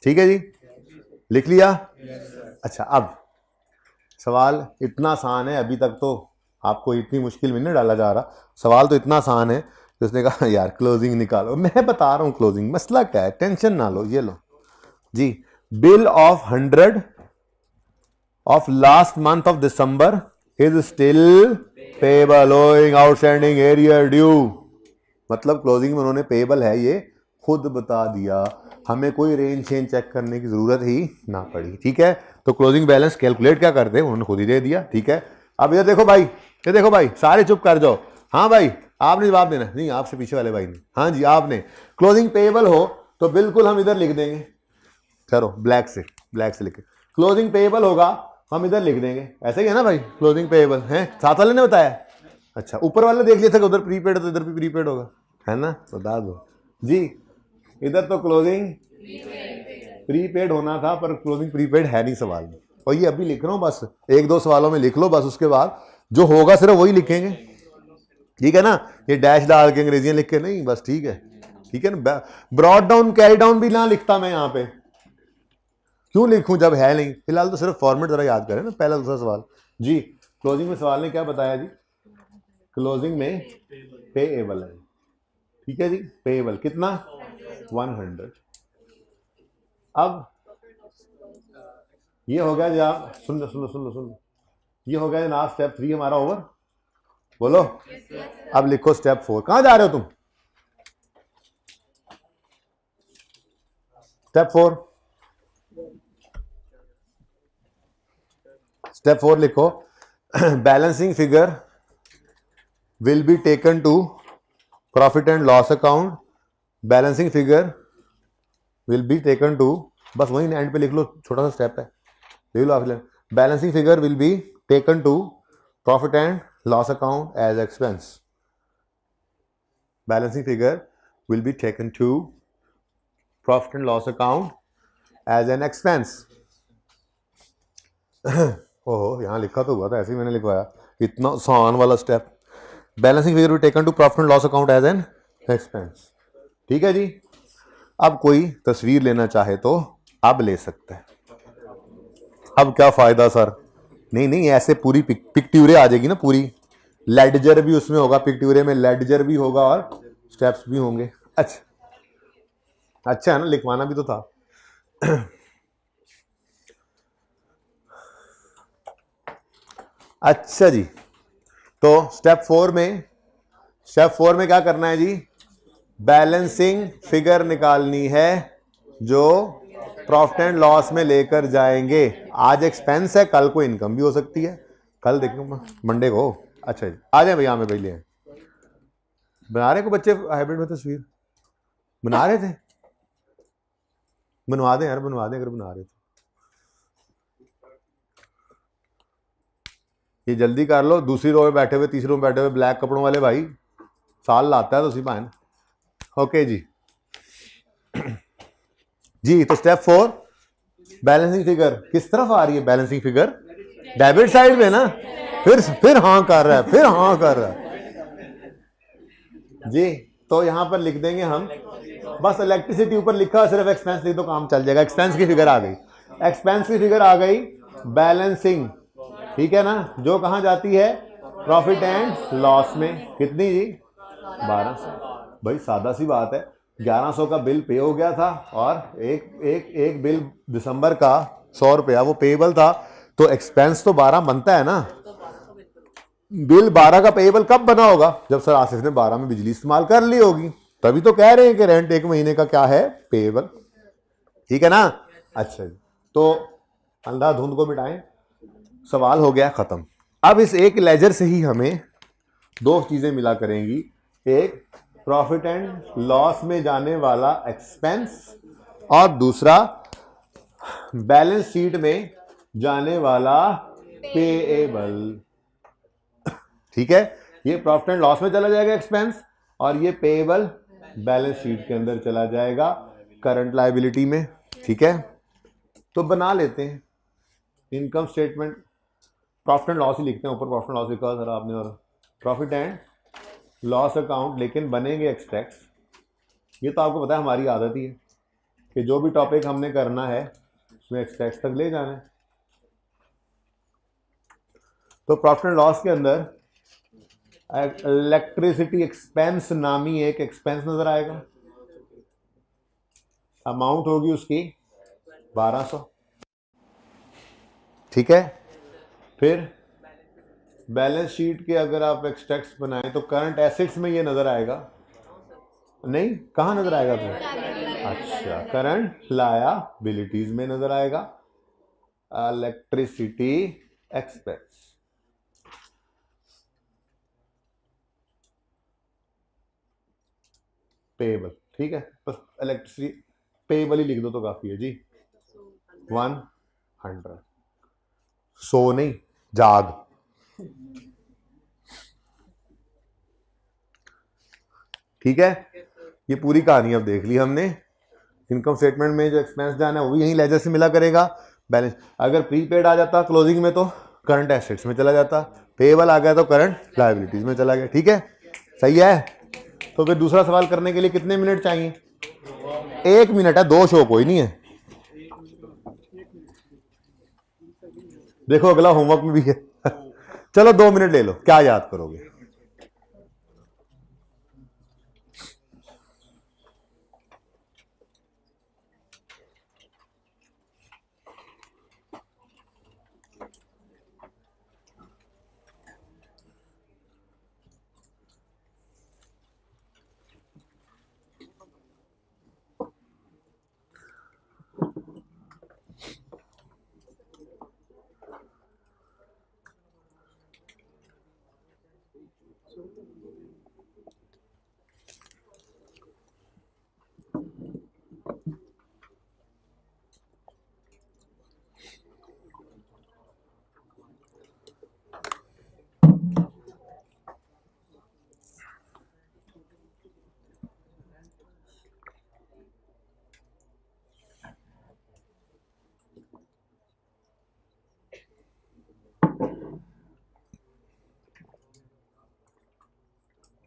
ठीक है जी, लिख लिया? अच्छा, अब सवाल इतना आसान है, अभी तक तो आपको इतनी मुश्किल में नहीं डाला जा रहा, सवाल तो इतना आसान है तो उसने कहा यार क्लोजिंग निकालो। मैं बता रहा हूँ क्लोजिंग मसला क्या है, टेंशन ना लो। ये लो जी, bill of 100 of last month of December is still payable owing outstanding arrear due. मतलब क्लोजिंग में उन्होंने पेबल है ये खुद बता दिया, हमें कोई रेंज चेंज चेक करने की जरूरत ही ना पड़ी। ठीक है, तो क्लोजिंग बैलेंस कैलकुलेट क्या करते हैं, उन्होंने खुद ही दे दिया। ठीक है, अब ये देखो भाई, ये देखो भाई, सारे चुप कर जाओ। हाँ भाई, आपने जवाब देना। नहीं, आपसे पीछे वाले भाई ने। हाँ जी, आपने। क्लोजिंग पेएबल हो तो बिल्कुल हम इधर लिख देंगे, करो ब्लैक से लिखे। क्लोजिंग पेएबल होगा हम इधर लिख देंगे, ऐसे ही है ना भाई। क्लोजिंग पेएबल है, साथ वाले ने बताया। अच्छा, ऊपर वाले देख लिया था कि उधर प्रीपेड तो इधर भी प्रीपेड होगा, है ना, बता दो जी। इधर तो क्लोजिंग प्रीपेड होना था, पर क्लोजिंग प्रीपेड है नहीं सवाल में। और ये अभी लिख रहा हूं, बस एक दो सवालों में लिख लो, बस उसके बाद जो होगा सिर्फ वही लिखेंगे। ठीक है ना, ये डैश डाल के अंग्रेजियां लिख के नहीं, बस ठीक है। ठीक है ना, ब्रॉड डाउन कैरी डाउन भी ना लिखता मैं यहाँ पे, क्यों लिखूं जब है नहीं। फिलहाल तो सिर्फ फॉर्मेट जरा याद करें ना, पहला दूसरा सवाल जी। क्लोजिंग में सवाल ने क्या बताया जी, क्लोजिंग में पेएबल है। ठीक है जी, पेएबल कितना 100। अब ये हो गया जनाब, सुन लो, ये हो गया जनाब स्टेप 3 हमारा ओवर। बोलो अब लिखो स्टेप 4। कहां जा रहे हो तुम? स्टेप 4 लिखो। Balancing figure will be taken to profit and loss account. Balancing figure will be taken to, बस वही एंड पे लिख लो, छोटा सा स्टेप है, लिख लो। Balancing figure will be taken to profit and loss account as expense. Balancing figure will be taken to profit and loss account as an expense. ओहो, यहां लिखा तो हुआ था, ऐसे ही मैंने लिखवाया, इतना आसान वाला step. Balancing figure will taken to profit and loss account as an expense. ठीक है जी। अब कोई तस्वीर लेना चाहे तो अब ले सकता है। अब क्या फायदा सर? नहीं, ऐसे पूरी पिक्ट्यूरे आ जाएगी ना, पूरी लेडजर भी उसमें होगा, पिक्ट्यूरे में लेडजर भी होगा और स्टेप्स भी होंगे। अच्छा है ना, लिखवाना भी तो था। अच्छा जी, तो स्टेप 4 में क्या करना है जी, बैलेंसिंग फिगर निकालनी है जो प्रॉफिट एंड लॉस में लेकर जाएंगे। आज एक्सपेंस है, कल को इनकम भी हो सकती है, कल देखूंगा मंडे को। अच्छा जी, आ जाए भैया, हमें भाई ले बना रहे को बच्चे हाइब्रिड में तस्वीर बना रहे थे, बनवा दें यार, बनवा दें अगर बना रहे थे। ये जल्दी कर लो, दूसरी रो में बैठे हुए, तीसरी रो में बैठे हुए ब्लैक कपड़ों वाले भाई, साल लाता है तो उसी पान। ओके जी जी, तो स्टेप 4 बैलेंसिंग फिगर किस तरफ आ रही है? बैलेंसिंग फिगर डेबिट साइड में ना, फिर हाँ कर रहा है, फिर हाँ कर रहा है जी। तो यहां पर लिख देंगे हम, बस इलेक्ट्रिसिटी ऊपर लिखा, सिर्फ एक्सपेंस लिख दो, काम चल जाएगा। एक्सपेंस की फिगर आ गई, एक्सपेंस की फिगर आ गई बैलेंसिंग। ठीक है ना, जो कहां जाती है? प्रॉफिट एंड लॉस में। कितनी जी? 1200। भाई सादा सी बात है, 1100 का बिल पे हो गया था और एक बिल दिसंबर का 100 रुपया वो पेएबल था, तो एक्सपेंस तो 12 बनता है ना। बिल 12 का पेएबल कब बना होगा? जब सर आसिफ ने 12 में बिजली इस्तेमाल कर ली होगी, तभी तो कह रहे हैं कि रेंट एक महीने का क्या है? पेएबल। ठीक है ना। अच्छा जी, तो अंधाधुंध को मिटाएं, सवाल हो गया खत्म। अब इस एक लेजर से ही हमें दो चीजें मिला करेंगी, एक प्रॉफिट एंड लॉस में जाने वाला एक्सपेंस और दूसरा बैलेंस शीट में जाने वाला पेएबल। ठीक है, ये प्रॉफिट एंड लॉस में चला जाएगा एक्सपेंस, और ये पेएबल बैलेंस शीट के अंदर चला जाएगा करंट लायबिलिटी में। ठीक है, तो बना लेते हैं income statement. Profit and loss ही लिखते हैं, ऊपर प्रॉफिट एंड लॉस लिखा सर आपने, और प्रॉफिट एंड लॉस अकाउंट, लेकिन बनेंगे एक्सट्रैक्ट्स। ये तो आपको पता है, हमारी आदत ही है कि जो भी टॉपिक हमने करना है उसमें एक्सट्रैक्ट्स तक ले जाना है। तो प्रॉफिट एंड लॉस के अंदर इलेक्ट्रिसिटी एक्सपेंस नामी एक एक्सपेंस नजर आएगा, अमाउंट होगी उसकी 1200, ठीक है। फिर बैलेंस शीट के अगर आप एक्सट्रैक्ट्स बनाएं तो करंट एसेट्स में ये नजर आएगा, नहीं कहां नजर आएगा फिर, अच्छा करंट लायबिलिटीज में नजर आएगा, इलेक्ट्रिसिटी एक्सपेंस। पेबल, ठीक है, बस इलेक्ट्रिसिटी पेबल ही लिख दो तो काफी है जी। 100, सो नहीं जाग, ठीक है। ये पूरी कहानी अब देख ली हमने। इनकम स्टेटमेंट में जो एक्सपेंस जाना है वो भी यही लेजर से मिला करेगा। बैलेंस अगर प्रीपेड आ जाता क्लोजिंग में तो करंट एसेट्स में चला जाता, पेबल आ गया तो करंट लायबिलिटीज में चला गया, ठीक है, सही है। तो फिर दूसरा सवाल करने के लिए कितने मिनट चाहिए, 1 मिनट है, 2 शो कोई नहीं है। देखो अगला होमवर्क में भी है चलो 2 मिनट ले लो, क्या याद करोगे।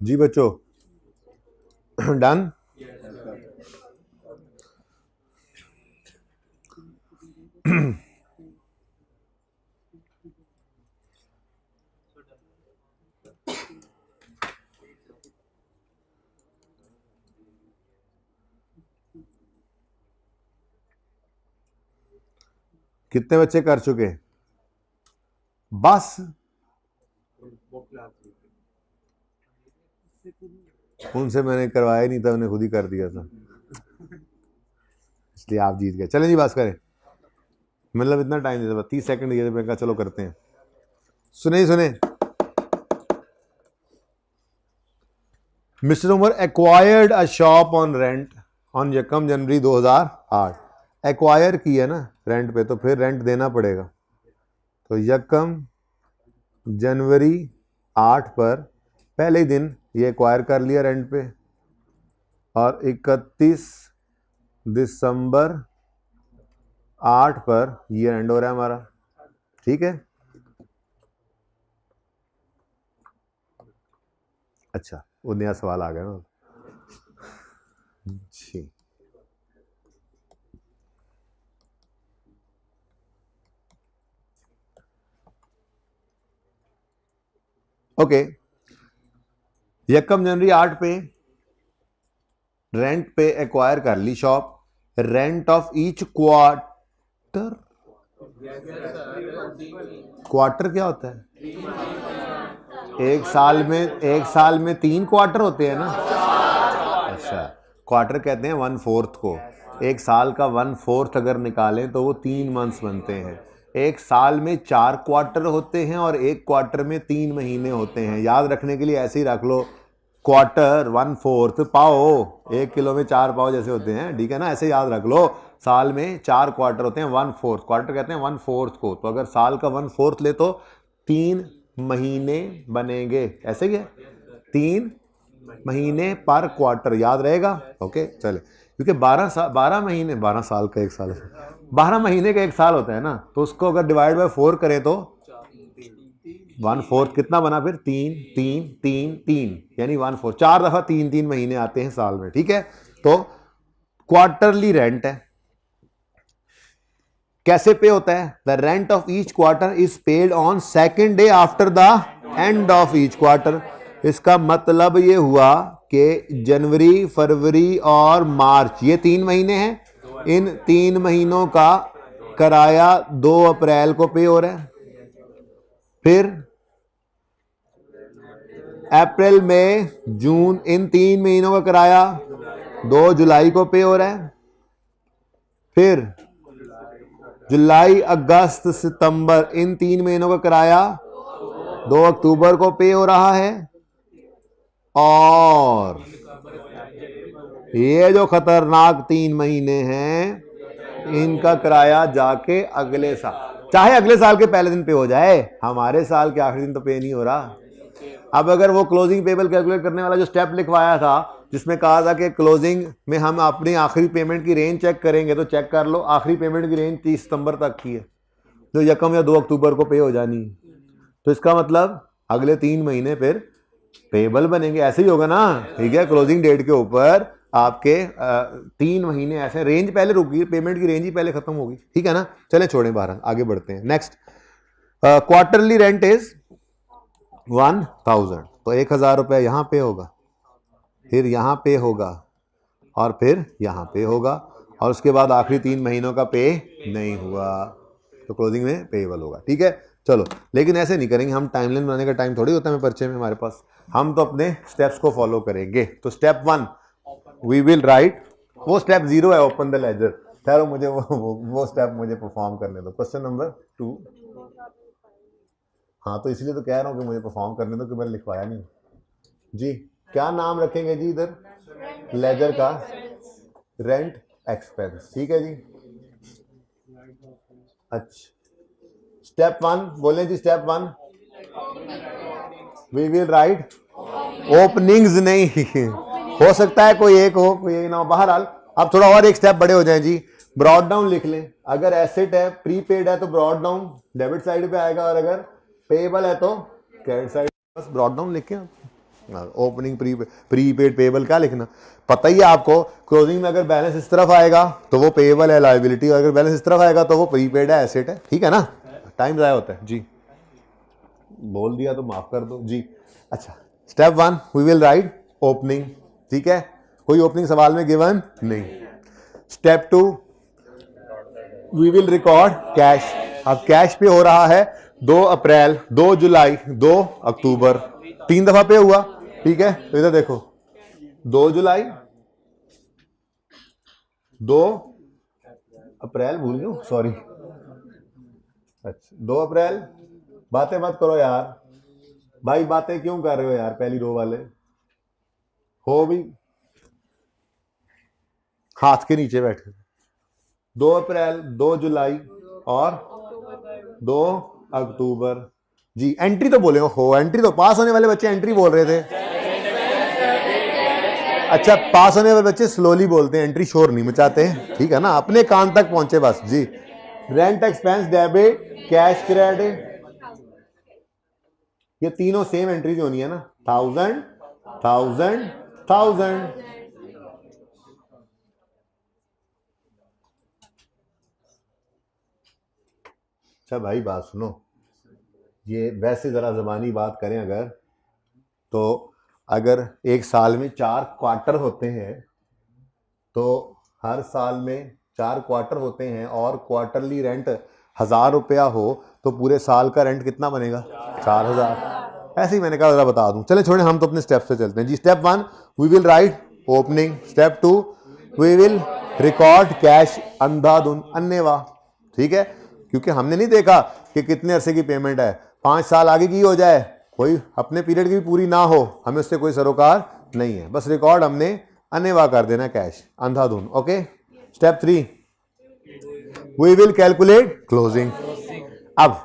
जी बच्चों डन। कितने बच्चे कर चुके, बस उनसे मैंने करवाया नहीं था, उन्हें खुद ही कर दिया था, इसलिए आप जीत गए। चलें जी बात करें, मतलब इतना टाइम देता, 30 सेकंड दिए थे, मैंने कहा चलो करते हैं। सुने सुने, Mr Umar acquired a shop on rent on यकम जनवरी 2008। एक्वायर किया ना रेंट पे, तो फिर रेंट देना पड़ेगा। तो यकम जनवरी 8 पर पहले ही दिन ये एक्वायर कर लिया रेंट पे, और 31 दिसंबर 8 पर ये एंड हो रहा है हमारा, ठीक है। अच्छा वो नया सवाल आ गया ना जी। ओके, यकम जनवरी 8 पे रेंट पे एक्वायर कर ली shop, rent of each quarter, quarter क्या होता है, एक साल में 3 क्वार्टर होते हैं ना। अच्छा क्वार्टर कहते हैं 1/4 को, एक साल का 1/4 अगर निकालें तो वो 3 मंथ्स बनते हैं। एक साल में 4 क्वार्टर होते हैं और एक क्वार्टर में 3 महीने होते हैं। याद रखने के लिए ऐसे ही रख लो, क्वार्टर 1/4 पाओ, 1 किलो में 4 पाओ जैसे होते हैं, ठीक है ना, ऐसे याद रख लो। साल में 4 क्वार्टर होते हैं, 1/4 क्वार्टर कहते हैं 1/4 को। तो अगर साल का 1/4 ले तो 3 महीने बनेंगे, ऐसे ही है, 3 महीने पर क्वार्टर, याद रहेगा। ओके चले, क्योंकि 12 महीने, 12 साल का एक साल, 12 महीने का एक साल होता है ना, तो उसको अगर डिवाइड बाय 4 करें तो 1/4 कितना बना फिर, 3 3 3 3, यानी 1/4, 4 दफा 3 महीने आते हैं साल में, ठीक है। तो क्वार्टरली रेंट है, कैसे पे होता है, the rent of each quarter is paid on second day after the end of each quarter. इसका मतलब ये हुआ कि जनवरी, फरवरी और मार्च ये 3 महीने हैं। इन 3 महीनों का किराया 2 अप्रैल को पे हो रहा है। फिर अप्रैल, मई, जून, इन 3 महीनों का किराया 2 जुलाई को पे हो रहा है। फिर जुलाई, अगस्त, सितंबर, इन 3 महीनों का किराया 2 अक्टूबर को पे हो रहा है। और ये जो खतरनाक 3 महीने हैं, इनका किराया जाके अगले साल, चाहे अगले साल के पहले दिन पे हो जाए, हमारे साल के आखिरी दिन तो पे नहीं हो रहा। अब अगर वो क्लोजिंग पेबल कैलकुलेट करने वाला जो स्टेप लिखवाया था, जिसमें कहा था कि क्लोजिंग में हम अपनी आखिरी पेमेंट की रेंज चेक करेंगे, तो चेक कर लो, आखिरी पेमेंट की रेंज 30 सितंबर तक की है, जो यकम या 2 अक्टूबर को पे हो जानी है। तो इसका मतलब अगले 3 महीने फिर पेबल बनेंगे। ऐसे ही होगा ना, ठीक है। क्लोजिंग डेट के ऊपर आपके 3 महीने ऐसे, रेंज पहले रुकी, पेमेंट की रेंज ही पहले खत्म होगी, ठीक है ना। चले छोड़ें बाहर, आगे बढ़ते हैं। नेक्स्ट, क्वार्टरली रेंट इज 1000, तो 1000 रुपये यहां पे होगा, फिर यहां पे होगा, और फिर यहां पे होगा, और उसके बाद आखिरी 3 महीनों का पे नहीं हुआ, तो क्लोजिंग में पेएबल होगा, ठीक है। चलो, लेकिन ऐसे नहीं करेंगे हम, टाइमलाइन बनाने का टाइम थोड़ी होता है परिचय में हमारे पास, हम तो अपने स्टेप्स को फॉलो करेंगे। तो स्टेप 1 वी विल राइट, वो स्टेप 0 है, ओपन द लेजर। ठहरो, मुझे वो स्टेप मुझे परफॉर्म करने दो। क्वेश्चन नंबर 2, हाँ तो इसलिए तो कह रहा हूँ कि मुझे परफॉर्म करने दो, कि मैंने लिखवाया नहीं जी। क्या नाम रखेंगे जी इधर लेजर का? रेंट एक्सपेंस, ठीक है जी। अच्छा, स्टेप 1 बोले जी। Step 1 we will write openings, नहीं हो सकता है कोई एक हो, कोई एक ना हो, बहरहाल अब थोड़ा और एक स्टेप बड़े हो जाए जी। ब्रॉड डाउन लिख लें। अगर एसेट है, प्रीपेड है, तो ब्रॉड डाउन डेबिट साइड पे आएगा, और अगर पेएबल है तो क्रेडिट साइड। बस ब्रॉड डाउन लिख के ओपनिंग, प्रीपेड, पेएबल क्या लिखना, पता ही है आपको। क्लोजिंग में अगर बैलेंस इस तरफ आएगा तो वो पेएबल है, लायबिलिटी, और अगर बैलेंस इस तरफ आएगा तो वो प्रीपेड है, एसेट है, ठीक है ना। टाइम ज़ाया होता है जी, बोल दिया तो माफ कर दो जी। अच्छा, step 1 we will write opening, ठीक है, कोई ओपनिंग सवाल में गिवन नहीं। Step 2 we will record cash. अब कैश पे हो रहा है 2 अप्रैल, 2 जुलाई, 2 अक्टूबर, 3 दफा पे हुआ, ठीक है। तो इधर देखो, 2 जुलाई, 2 अप्रैल, भूल गया, सॉरी। अच्छा, 2 अप्रैल, बातें मत करो यार भाई, बातें क्यों कर रहे हो यार, पहली रो वाले हो भी हाथ के नीचे बैठे। 2 अप्रैल, 2 जुलाई और 2 अक्टूबर जी। एंट्री तो बोले हो, एंट्री तो पास होने वाले बच्चे एंट्री बोल रहे थे। अच्छा, पास होने वाले बच्चे स्लोली बोलते हैं, एंट्री शोर नहीं मचाते हैं, ठीक है ना, अपने कान तक पहुंचे बस जी। Rent expense debit, cash credit, ये तीनों सेम एंट्रीज होनी है ना, 1000, 1000, 1000। अच्छा भाई बात सुनो, ये वैसे जरा जबानी बात करें अगर, तो अगर एक साल में 4 क्वार्टर होते हैं, तो हर साल में 4 क्वार्टर होते हैं, और क्वार्टरली रेंट 1000 रुपया हो, तो पूरे साल का रेंट कितना बनेगा? 4000। ऐसे ही मैंने कहा जरा बता दूं। चले छोड़े, हम तो अपने स्टेप से चलते हैं जी। Step 1 we will write opening. Step 2 we will record cash, अंधाधुन, अन्नेवा, ठीक है, क्योंकि हमने नहीं देखा कि कितने अरसे की पेमेंट है, 5 साल आगे की हो जाए, कोई अपने पीरियड की भी पूरी ना हो, हमें उससे कोई सरोकार नहीं है, बस रिकॉर्ड हमने अन्नेवा कर देना कैश, अंधाधुन, okay. Step 3 we will calculate closing. अब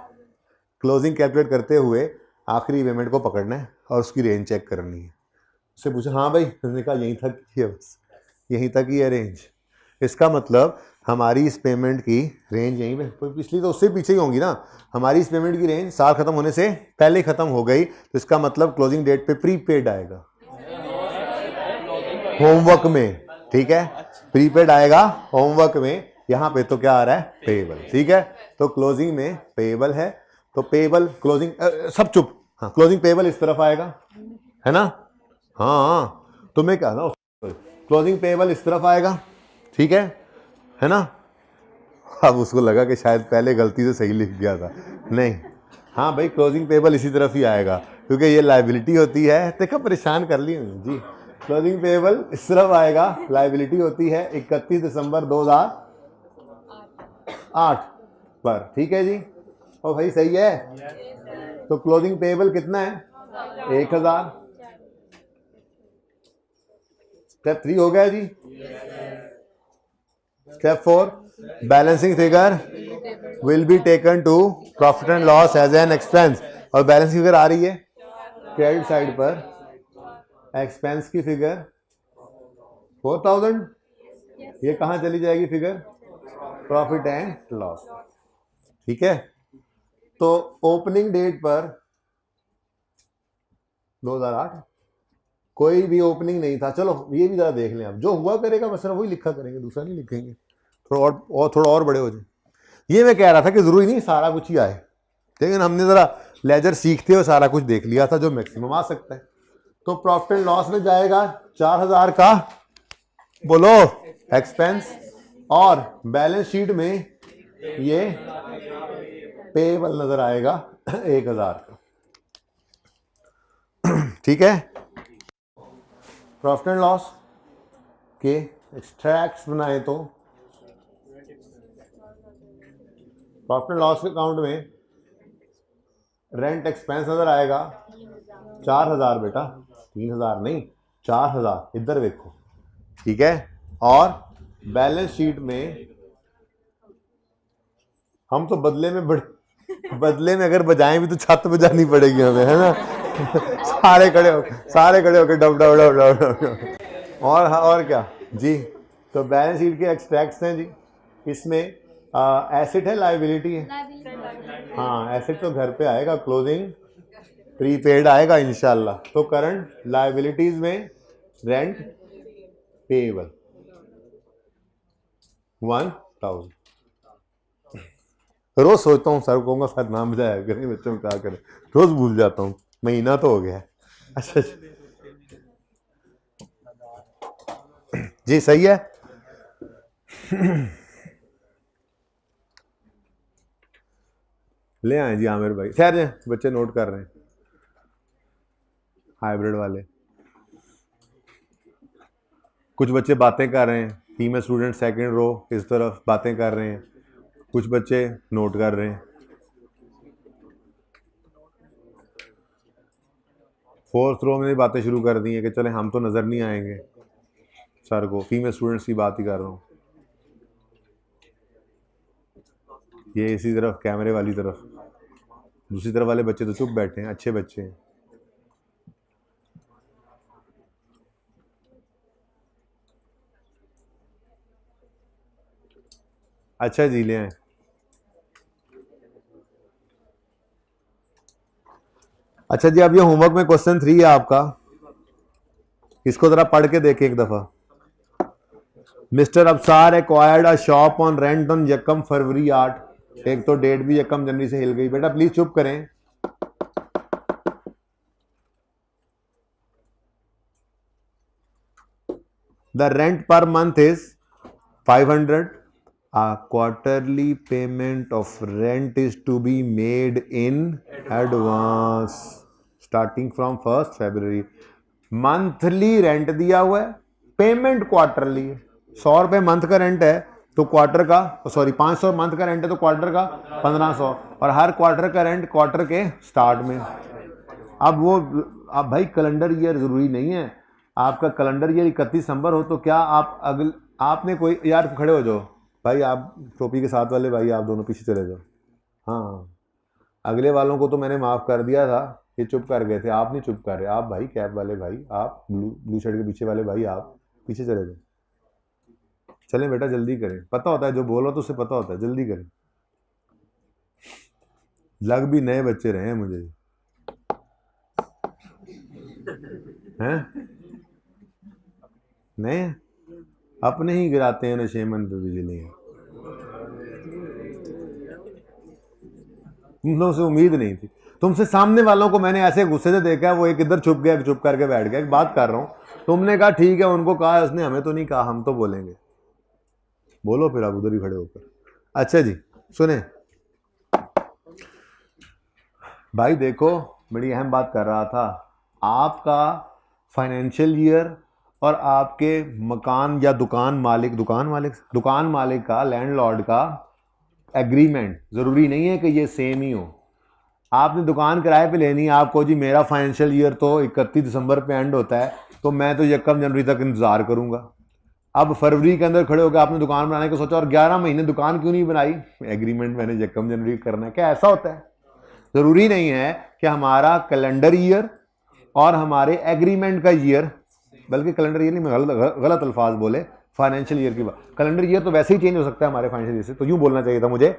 क्लोजिंग कैलकुलेट करते हुए आखिरी पेमेंट को पकड़ना है और उसकी रेंज चेक करनी है। उससे पूछा, हाँ भाई, उसने कहा यहीं तक ही है, बस यहीं तक ही है रेंज। इसका मतलब हमारी इस पेमेंट की रेंज यहीं पे, पिछली तो उससे पीछे ही होंगी ना। हमारी इस पेमेंट की रेंज साल खत्म होने से पहले खत्म हो गई, तो इसका मतलब क्लोजिंग डेट पे प्रीपेड आएगा होमवर्क में, ठीक है, प्रीपेड आएगा होमवर्क में। यहां पे तो क्या आ रहा है? पेएबल, ठीक है। तो क्लोजिंग में पेएबल है, तो पेएबल क्लोजिंग, सब चुप, हाँ, क्लोजिंग पेएबल इस तरफ आएगा, है ना। हाँ, तो मैं कह रहा हूँ क्लोजिंग पेएबल इस तरफ आएगा, ठीक है ना। अब उसको लगा कि शायद पहले गलती से सही लिख दिया था, नहीं, हाँ भाई क्लोजिंग पेएबल इसी तरफ ही आएगा क्योंकि ये लाइबिलिटी होती है। देखो परेशान कर ली जी, क्लोजिंग पेएबल इस तरफ आएगा, लाइबिलिटी होती है 31 दिसंबर 2008 पर, ठीक है जी। और भाई सही है, तो क्लोजिंग पेएबल कितना है 1000। स्टेप 3 हो गया जी। Step 4, balancing figure will be taken to profit and loss as an expense. और बैलेंसिंग फिगर आ रही है क्रेडिट साइड पर, एक्सपेंस की फिगर 4000, ये कहां चली जाएगी फिगर, प्रॉफिट एंड लॉस, ठीक है। तो ओपनिंग डेट पर 2008 कोई भी ओपनिंग नहीं था। चलो ये भी जरा देख लें, आप जो हुआ करेगा बस वही लिखा करेंगे, दूसरा नहीं लिखेंगे, थोड़ा और बड़े हो जाए। ये मैं कह रहा था कि जरूरी नहीं सारा कुछ ही आए, लेकिन हमने जरा लेजर सीखते हुए सारा कुछ देख लिया था जो मैक्सिमम आ सकता है। तो प्रॉफिट एंड लॉस में जाएगा 4000 का, बोलो, एक्सपेंस, और बैलेंस शीट में ये पेएबल नजर आएगा 1000 का, ठीक है। प्रॉफिट एंड लॉस के एक्सट्रैक्ट्स बनाए तो प्रॉफिट एंड लॉस के अकाउंट में रेंट एक्सपेंस नजर आएगा 4000 बेटा, 3000 नहीं 4000, इधर देखो, ठीक है। और बैलेंस शीट में हम तो बदले में अगर बजाएं भी तो छत बजानी पड़ेगी हमें, है ना। सारे खड़े होकर dub dub dub dub dub. और क्या जी। तो बैलेंस शीट के एक्सट्रैक्ट्स हैं जी, इसमें एसेट है लाइबिलिटी है, हाँ एसेट तो घर पे आएगा, क्लोजिंग प्रीपेड आएगा इंशाल्लाह। तो करंट लाइबिलिटीज में रेंट पेएबल 1000। रोज सोचता हूँ सर कहूँगा सर नाम बजाया करें, बच्चों में क्या करें, रोज भूल जाता हूँ, महीना तो हो गया है। अच्छा जी, सही है। ले आए जी आमिर भाई, खैर बच्चे नोट कर रहे हैं, हाइब्रिड वाले कुछ बच्चे बातें कर रहे हैं, फीमेल स्टूडेंट सेकंड रो इस तरफ बातें कर रहे हैं, कुछ बच्चे नोट कर रहे हैं। फोर्थ रो में बातें शुरू कर दी हैं कि चले हम तो नज़र नहीं आएंगे सर को, फीमेल स्टूडेंट्स की बात ही कर रहा हूँ। ये इसी तरफ कैमरे वाली तरफ, दूसरी तरफ वाले बच्चे तो चुप बैठे हैं, अच्छे बच्चे हैं। अच्छा जी, ले आए। अच्छा जी, अब ये होमवर्क में क्वेश्चन 3 है आपका, इसको जरा पढ़ के देखें एक दफा। Mister Afsar acquired a shop on rent on यकम फरवरी 8, एक तो डेट भी यकम जनवरी से हिल गई। बेटा प्लीज चुप करें। The rent per month is 500. A quarterly payment of rent is to be made in advance starting from 1st February. Monthly rent दिया हुआ है, पेमेंट क्वार्टरली है। 100 रुपये मंथ का रेंट है तो क्वार्टर का, सॉरी 500 मंथ का रेंट है तो क्वार्टर का 1500, और हर क्वार्टर का रेंट क्वार्टर के स्टार्ट में। अब भाई कैलेंडर ईयर जरूरी नहीं है, आपका कैलेंडर ईयर 31 दिसंबर हो तो क्या आपने कोई, यार खड़े हो जाओ भाई, आप टोपी के साथ वाले भाई आप दोनों पीछे चले जाओ। हाँ, अगले वालों को तो मैंने माफ़ कर दिया था, ये चुप कर गए थे, आप नहीं चुप कर रहे। आप भाई कैप वाले भाई, आप ब्लू शर्ट के पीछे वाले भाई, आप पीछे चले जाओ। चलें बेटा जल्दी करें, पता होता है जो बोलो तो उसे पता होता है, जल्दी करें। लग भी नए बच्चे रहे हैं मुझे, हैं नए, अपने ही गिराते हैं नशेमन पे बिजली। तुम लोगों से उम्मीद नहीं थी। तुमसे सामने वालों को मैंने ऐसे गुस्से से देखा है, वो एक इधर छुप गया, चुप करके बैठ गया, एक बात कर रहा हूं, तुमने कहा ठीक है, उनको कहा, उसने हमें तो नहीं कहा, हम तो बोलेंगे। बोलो फिर आप उधर ही खड़े होकर। अच्छा जी सुने भाई, देखो बड़ी अहम बात कर रहा था। आपका फाइनेंशियल ईयर और आपके मकान या दुकान मालिक का, लैंडलॉर्ड का एग्रीमेंट ज़रूरी नहीं है कि ये सेम ही हो। आपने दुकान किराए पे लेनी है, आपको जी मेरा फाइनेंशियल ईयर तो 31 दिसंबर पे एंड होता है, तो मैं तो 1 जनवरी तक इंतज़ार करूंगा। अब फरवरी के अंदर खड़े होकर आपने दुकान बनाने को सोचा और 11 महीने दुकान क्यों नहीं बनाई? एग्रीमेंट मैंने 1 जनवरी करना है। क्या ऐसा होता है? ज़रूरी नहीं है कि हमारा कैलेंडर ईयर और हमारे एग्रीमेंट का ईयर, बल्कि कैलेंडर ईयर नहीं, मैं गलत अल्फाज बोले, फाइनेंशियल ईयर की बात। कैलेंडर ईयर तो वैसे ही चेंज हो सकता है हमारे फाइनेंशियल ईयर से, तो यूं बोलना चाहिए था मुझे,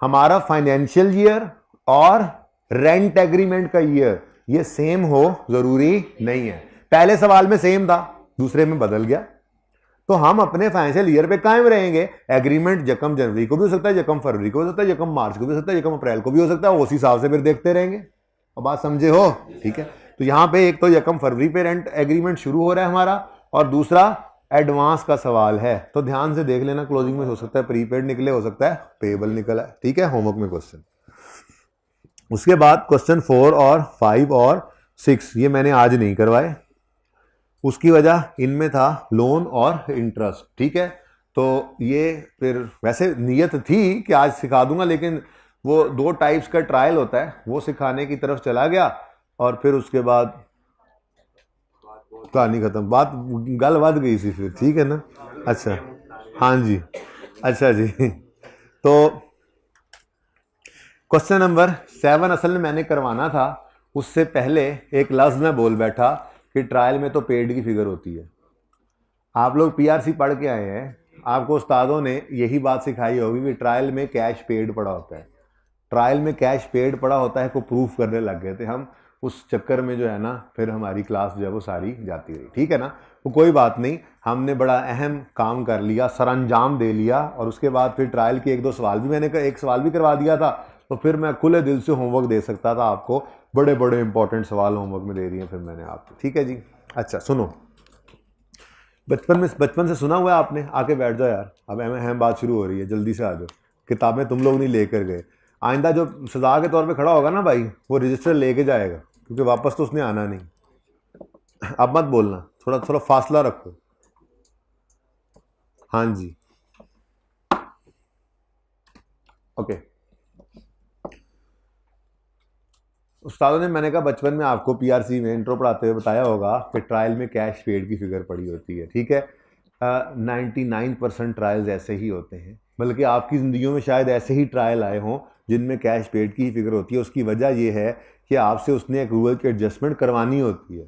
हमारा फाइनेंशियल ईयर और रेंट एग्रीमेंट का ईयर ये सेम हो जरूरी नहीं है। पहले सवाल में सेम था, दूसरे में बदल गया, तो हम अपने फाइनेंशियल ईयर पे कायम रहेंगे। एग्रीमेंट 1 जनवरी को भी हो सकता है, 1 फरवरी को हो सकता है, 1 मार्च को भी हो सकता है, 1 अप्रैल को भी हो सकता है, उसी हिसाब से फिर देखते रहेंगे। अब बात समझे हो? ठीक है, तो यहां पे एक तो 1 फरवरी पे रेंट एग्रीमेंट शुरू हो रहा है हमारा, और दूसरा एडवांस का सवाल है, तो ध्यान से देख लेना। क्लोजिंग में हो सकता है प्रीपेड निकले, हो सकता है पेएबल निकला है। ठीक है, होमवर्क में क्वेश्चन। उसके बाद क्वेश्चन 4 और 5 और 6 ये मैंने आज नहीं करवाए, उसकी वजह इनमें था लोन और इंटरेस्ट। ठीक है, तो ये फिर वैसे नीयत थी कि आज सिखा दूंगा, लेकिन वो 2 टाइप्स का ट्रायल होता है, वो सिखाने की तरफ चला गया, और फिर उसके बाद कहानी खत्म, बात गल बद गई सी फिर। ठीक है ना? अच्छा हाँ जी, अच्छा जी। तो क्वेश्चन नंबर 7 असल में मैंने करवाना था, उससे पहले एक लफ्ज़ मैं बोल बैठा कि ट्रायल में तो पेड की फिगर होती है। आप लोग पीआरसी पढ़ के आए हैं, आपको उस्तादों ने यही बात सिखाई होगी कि ट्रायल में कैश पेड पड़ा होता है। ट्रायल में कैश पेड पड़ा होता है को प्रूफ करने लग गए थे हम, उस चक्कर में जो है ना फिर हमारी क्लास जो है वो सारी जाती रही। ठीक है ना, वो कोई बात नहीं, हमने बड़ा अहम काम कर लिया, सरअंजाम दे लिया, और उसके बाद फिर ट्रायल के 1-2 सवाल भी मैंने एक सवाल भी करवा दिया था, तो फिर मैं खुले दिल से होमवर्क दे सकता था आपको। बड़े बड़े इंपॉर्टेंट सवाल होमवर्क में दे दिए फिर मैंने आपको। ठीक है जी। अच्छा सुनो, बचपन से सुना हुआ है आपने, आके बैठ जाओ यार, अब अहम बात शुरू हो रही है, जल्दी से आ जाओ। किताबें तुम लोग नहीं लेकर गए, आइंदा जो सजा के तौर पे खड़ा होगा ना भाई, वो रजिस्टर लेके जाएगा, क्योंकि वापस तो उसने आना नहीं। अब मत बोलना, थोड़ा थोड़ा फासला रखो। हाँ जी ओके। उस्तादों ने, मैंने कहा बचपन में आपको पीआरसी में इंट्रो पढ़ाते हुए बताया होगा कि ट्रायल में कैश पेड की फिगर पड़ी होती है। ठीक है, 99% ट्रायल्स ऐसे ही होते हैं, बल्कि आपकी ज़िंदगियों में शायद ऐसे ही ट्रायल आए हों जिनमें कैश पेड की फिगर होती है। उसकी वजह यह है कि आपसे उसने एक रूल की एडजस्टमेंट करवानी होती है,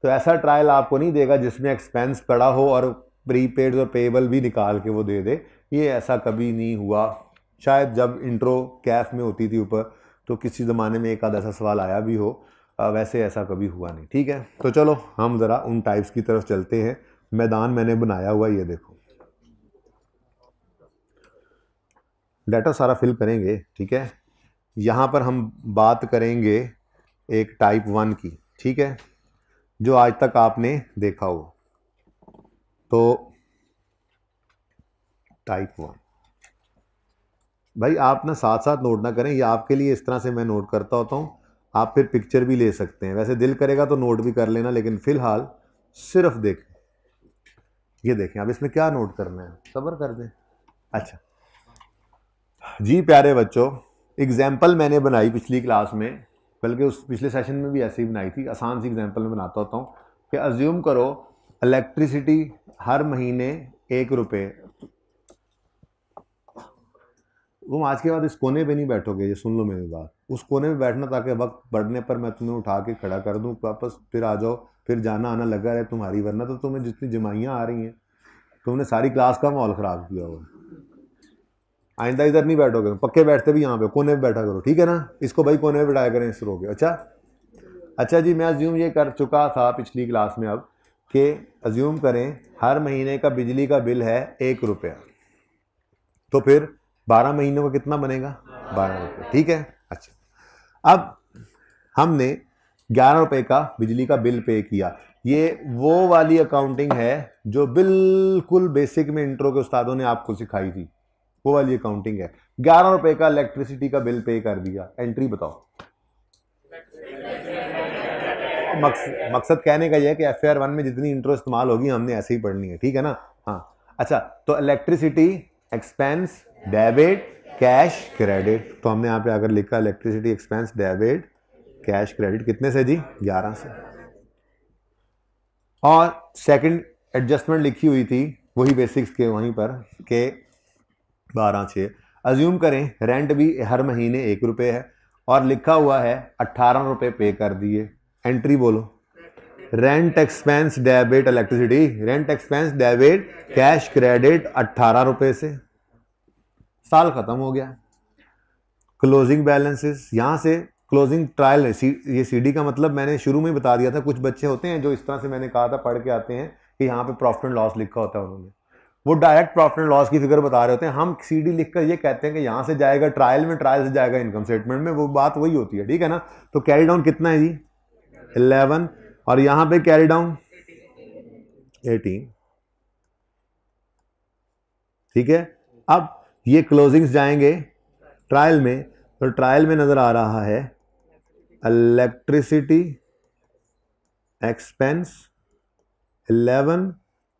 तो ऐसा ट्रायल आपको नहीं देगा जिसमें एक्सपेंस पड़ा हो और प्रीपेड और पेएबल भी निकाल के वो दे दे। ये ऐसा कभी नहीं हुआ। शायद जब इंट्रो कैफ में होती थी ऊपर, तो किसी ज़माने में एक आध ऐसा सवाल आया भी हो, वैसे ऐसा कभी हुआ नहीं। ठीक है, तो चलो हम ज़रा उन टाइप्स की तरफ चलते हैं। मैदान मैंने बनाया हुआ, ये देखो, डाटा सारा फिल करेंगे। ठीक है, यहाँ पर हम बात करेंगे एक टाइप 1 की। ठीक है, जो आज तक आपने देखा हो, तो टाइप 1 भाई आप ना साथ साथ नोट ना करें, ये आपके लिए इस तरह से मैं नोट करता होता हूँ, आप फिर पिक्चर भी ले सकते हैं, वैसे दिल करेगा तो नोट भी कर लेना, लेकिन फ़िलहाल सिर्फ देखें। ये देखें, अब इसमें क्या नोट करना है, सब्र कर दें। अच्छा जी प्यारे बच्चों, एग्जाम्पल मैंने बनाई पिछली क्लास में, बल्कि उस पिछले सेशन में भी ऐसे ही बनाई थी। आसान सी एग्जाम्पल में बनाता होता हूँ कि अज्यूम करो इलेक्ट्रिसिटी हर महीने 1 रुपये। तुम आज के बाद इस कोने पे नहीं बैठोगे, ये सुन लो मेरी बात, उस कोने पे बैठना ताकि वक्त बढ़ने पर मैं तुम्हें उठा के खड़ा कर दूं, वापस फिर आ जाओ, फिर जाना आना लगा रहे तुम्हारी, वरना तो तुम्हें जितनी जमाइयाँ आ रही हैं, तुमने सारी क्लास का माहौल ख़राब किया हुआ। आइंदा इधर नहीं बैठोगे, पक्के बैठते भी यहाँ पे कोने पे बैठा करो। ठीक है ना, इसको भाई कोने पे बैठाया करें इस रो के। अच्छा जी, मैं अज्यूम ये कर चुका था पिछली क्लास में, अब कि अज्यूम करें हर महीने का बिजली का बिल है 1 रुपया, तो फिर 12 महीनों का कितना बनेगा? 12 रुपये। ठीक है, अच्छा अब हमने 11 रुपए का बिजली का बिल पे किया। ये वो वाली अकाउंटिंग है जो बिल्कुल बेसिक में इंट्रो के उस्तादों ने आपको सिखाई थी, वो वाली अकाउंटिंग है। 11 रुपए का इलेक्ट्रिसिटी का बिल पे कर दिया, एंट्री बताओ। मकसद कहने का यह है कि FAR 1 में जितनी इंट्रो इस्तेमाल होगी हमने ऐसे ही पढ़नी है, ठीक है ना। हाँ अच्छा, तो electricity expense debit cash credit, तो हमने यहाँ पे अगर लिखा electricity expense debit cash credit कितने से जी, 11 से। और सेकंड एडजस्टमेंट लिखी हुई थी वही बेसिक्स के वहीं पर के 12/6। अज्यूम करें रेंट भी हर महीने 1 रुपये है और लिखा हुआ है 18 रुपये पे कर दिए, एंट्री बोलो। Rent expense debit electricity, rent expense debit cash credit 18 रुपये से, साल खत्म हो गया। क्लोजिंग बैलेंसेस, यहां से क्लोजिंग ट्रायल, ये CD का मतलब मैंने शुरू में बता दिया था। कुछ बच्चे होते हैं जो इस तरह से मैंने कहा था पढ़ के आते हैं कि यहाँ पे प्रॉफिट एंड लॉस लिखा होता है, उन्होंने वो डायरेक्ट प्रॉफिट एंड लॉस की फिगर बता रहे होते हैं। हम CD लिखकर ये कहते हैं कि यहाँ से जाएगा ट्रायल में, ट्रायल से जाएगा इनकम स्टेटमेंट में, वो बात वही होती है, ठीक है ना। तो कैरी डाउन कितना है जी, 11, और यहाँ पे कैरी डाउन 18, ठीक है। अब ये क्लोजिंग्स जाएंगे ट्रायल में, तो ट्रायल में नजर आ रहा है इलेक्ट्रिसिटी एक्सपेंस 11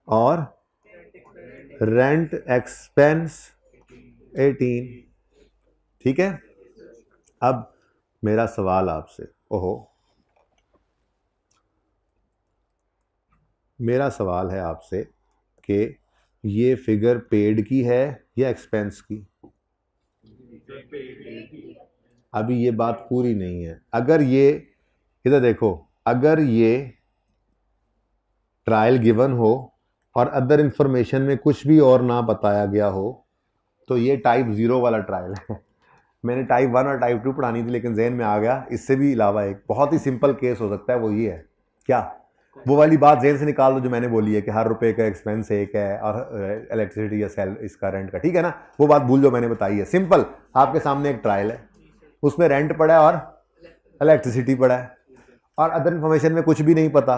और रेंट एक्सपेंस 18, ठीक है। अब मेरा सवाल आपसे, मेरा सवाल है आपसे कि ये फिगर पेड की है या एक्सपेंस की। अभी ये बात पूरी नहीं है। अगर ये, इधर देखो, अगर ये ट्रायल गिवन हो और अदर इंफॉर्मेशन में कुछ भी और ना बताया गया हो तो ये टाइप 0 वाला ट्रायल है। मैंने टाइप 1 और टाइप 2 पढ़ानी थी लेकिन जहन में आ गया, इससे भी अलावा एक बहुत ही सिंपल केस हो सकता है, वो ये है क्या, वो वाली बात जहन से निकाल दो जो मैंने बोली है कि हर रुपए का एक्सपेंस एक है और इलेक्ट्रिसिटी या सेल इसका रेंट का, ठीक है ना। वो बात भूल जो मैंने बताई है। सिंपल, आपके सामने एक ट्रायल है, उसमें रेंट पड़ा है और इलेक्ट्रिसिटी पड़ा है और अदर इंफॉर्मेशन में कुछ भी नहीं पता,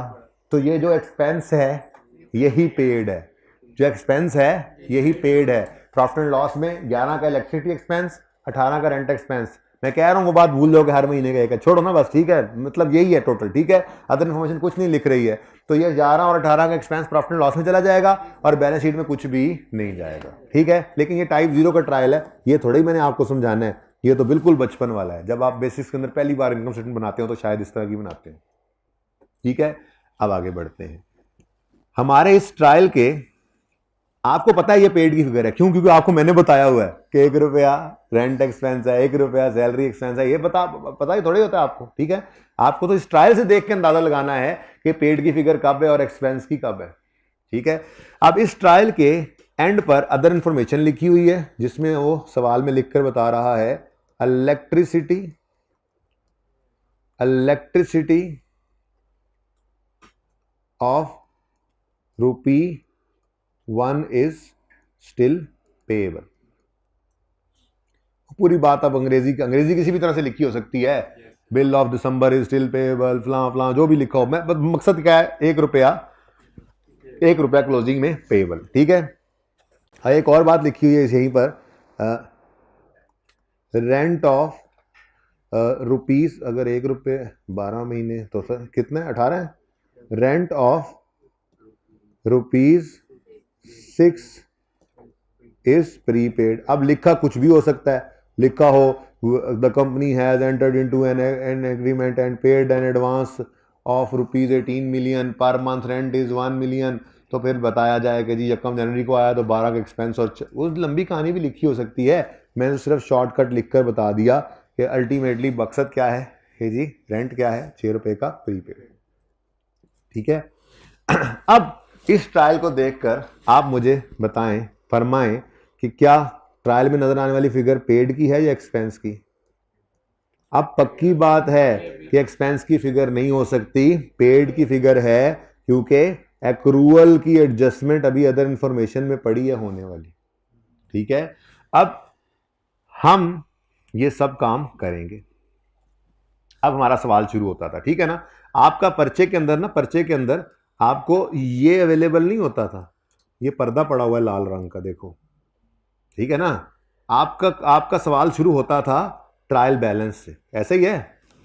तो ये जो एक्सपेंस है यही पेड है, जो एक्सपेंस है यही पेड है। प्रॉफिट एंड लॉस में 11 का इलेक्ट्रिसिटी एक्सपेंस, 18 का रेंट एक्सपेंस। मैं कह रहा हूँ वो बात भूल जाओगे हर महीने का एक है, छोड़ो ना बस, ठीक है, मतलब यही है टोटल, ठीक है। अदर इन्फॉर्मेशन कुछ नहीं लिख रही है, तो ये 11 और 18 का एक्सपेंस प्रॉफिट एंड लॉस में चला जाएगा और बैलेंस शीट में कुछ भी नहीं जाएगा, ठीक है। लेकिन ये टाइप 0 का ट्रायल है, ये थोड़ा ही मैंने आपको समझाना है, ये तो बिल्कुल बचपन वाला है। जब आप बेसिक्स के अंदर पहली बार इनकम स्टेटमेंट बनाते हो तो शायद इस तरह की बनाते हैं, ठीक है। अब आगे बढ़ते हैं। हमारे इस ट्रायल के, आपको पता है ये पेड की फिगर है, क्यों, क्योंकि आपको मैंने बताया हुआ है कि 1 रुपया रेंट एक्सपेंस है, 1 रुपया सैलरी एक्सपेंस है, ये पता ही थोड़ी होता है आपको, ठीक है। आपको तो इस ट्रायल से देख के अंदाजा लगाना है कि पेड की फिगर कब है और एक्सपेंस की कब है, ठीक है। अब इस ट्रायल के एंड पर अदर इंफॉर्मेशन लिखी हुई है जिसमें वो सवाल में लिखकर बता रहा है elasticity of ₹1 is still payable. पूरी बात अब अंग्रेजी किसी भी तरह से लिखी हो सकती है, bill of December is still payable, फलां फलां जो भी लिखा हो, मैं मकसद क्या है, 1 रुपया क्लोजिंग में पेएबल, ठीक है। एक और बात लिखी हुई है यहीं पर, रेंट ऑफ रुपीस, अगर 1 रुपये 12 महीने तो सर कितना है, 18 है। Rent of ₹6 is prepaid. अब लिखा कुछ भी हो सकता है, लिखा हो the company has entered into an agreement and paid an advance of ₹18 million, per month rent is 1 million, तो फिर बताया जाए कि जी 1 जनवरी को आया तो 12 का एक्सपेंस, और वो लंबी कहानी भी लिखी हो सकती है। मैंने तो सिर्फ शॉर्टकट लिखकर बता दिया कि अल्टीमेटली मकसद क्या है कि जी रेंट क्या है, 6 रुपये का प्रीपेड, ठीक है। अब इस ट्रायल को देखकर आप मुझे बताएं, फरमाएं कि क्या ट्रायल में नजर आने वाली फिगर पेड की है या एक्सपेंस की। अब पक्की बात है कि एक्सपेंस की फिगर नहीं हो सकती, पेड की फिगर है, क्योंकि एक्रूअल की एडजस्टमेंट अभी अदर इंफॉर्मेशन में पड़ी है होने वाली, ठीक है। अब हम ये सब काम करेंगे। अब हमारा सवाल शुरू होता था, ठीक है ना। आपका पर्चे के अंदर ना, पर्चे के अंदर आपको ये अवेलेबल नहीं होता था, ये पर्दा पड़ा हुआ है लाल रंग का, देखो, ठीक है ना। आपका आपका सवाल शुरू होता था ट्रायल बैलेंस से, ऐसे ही है,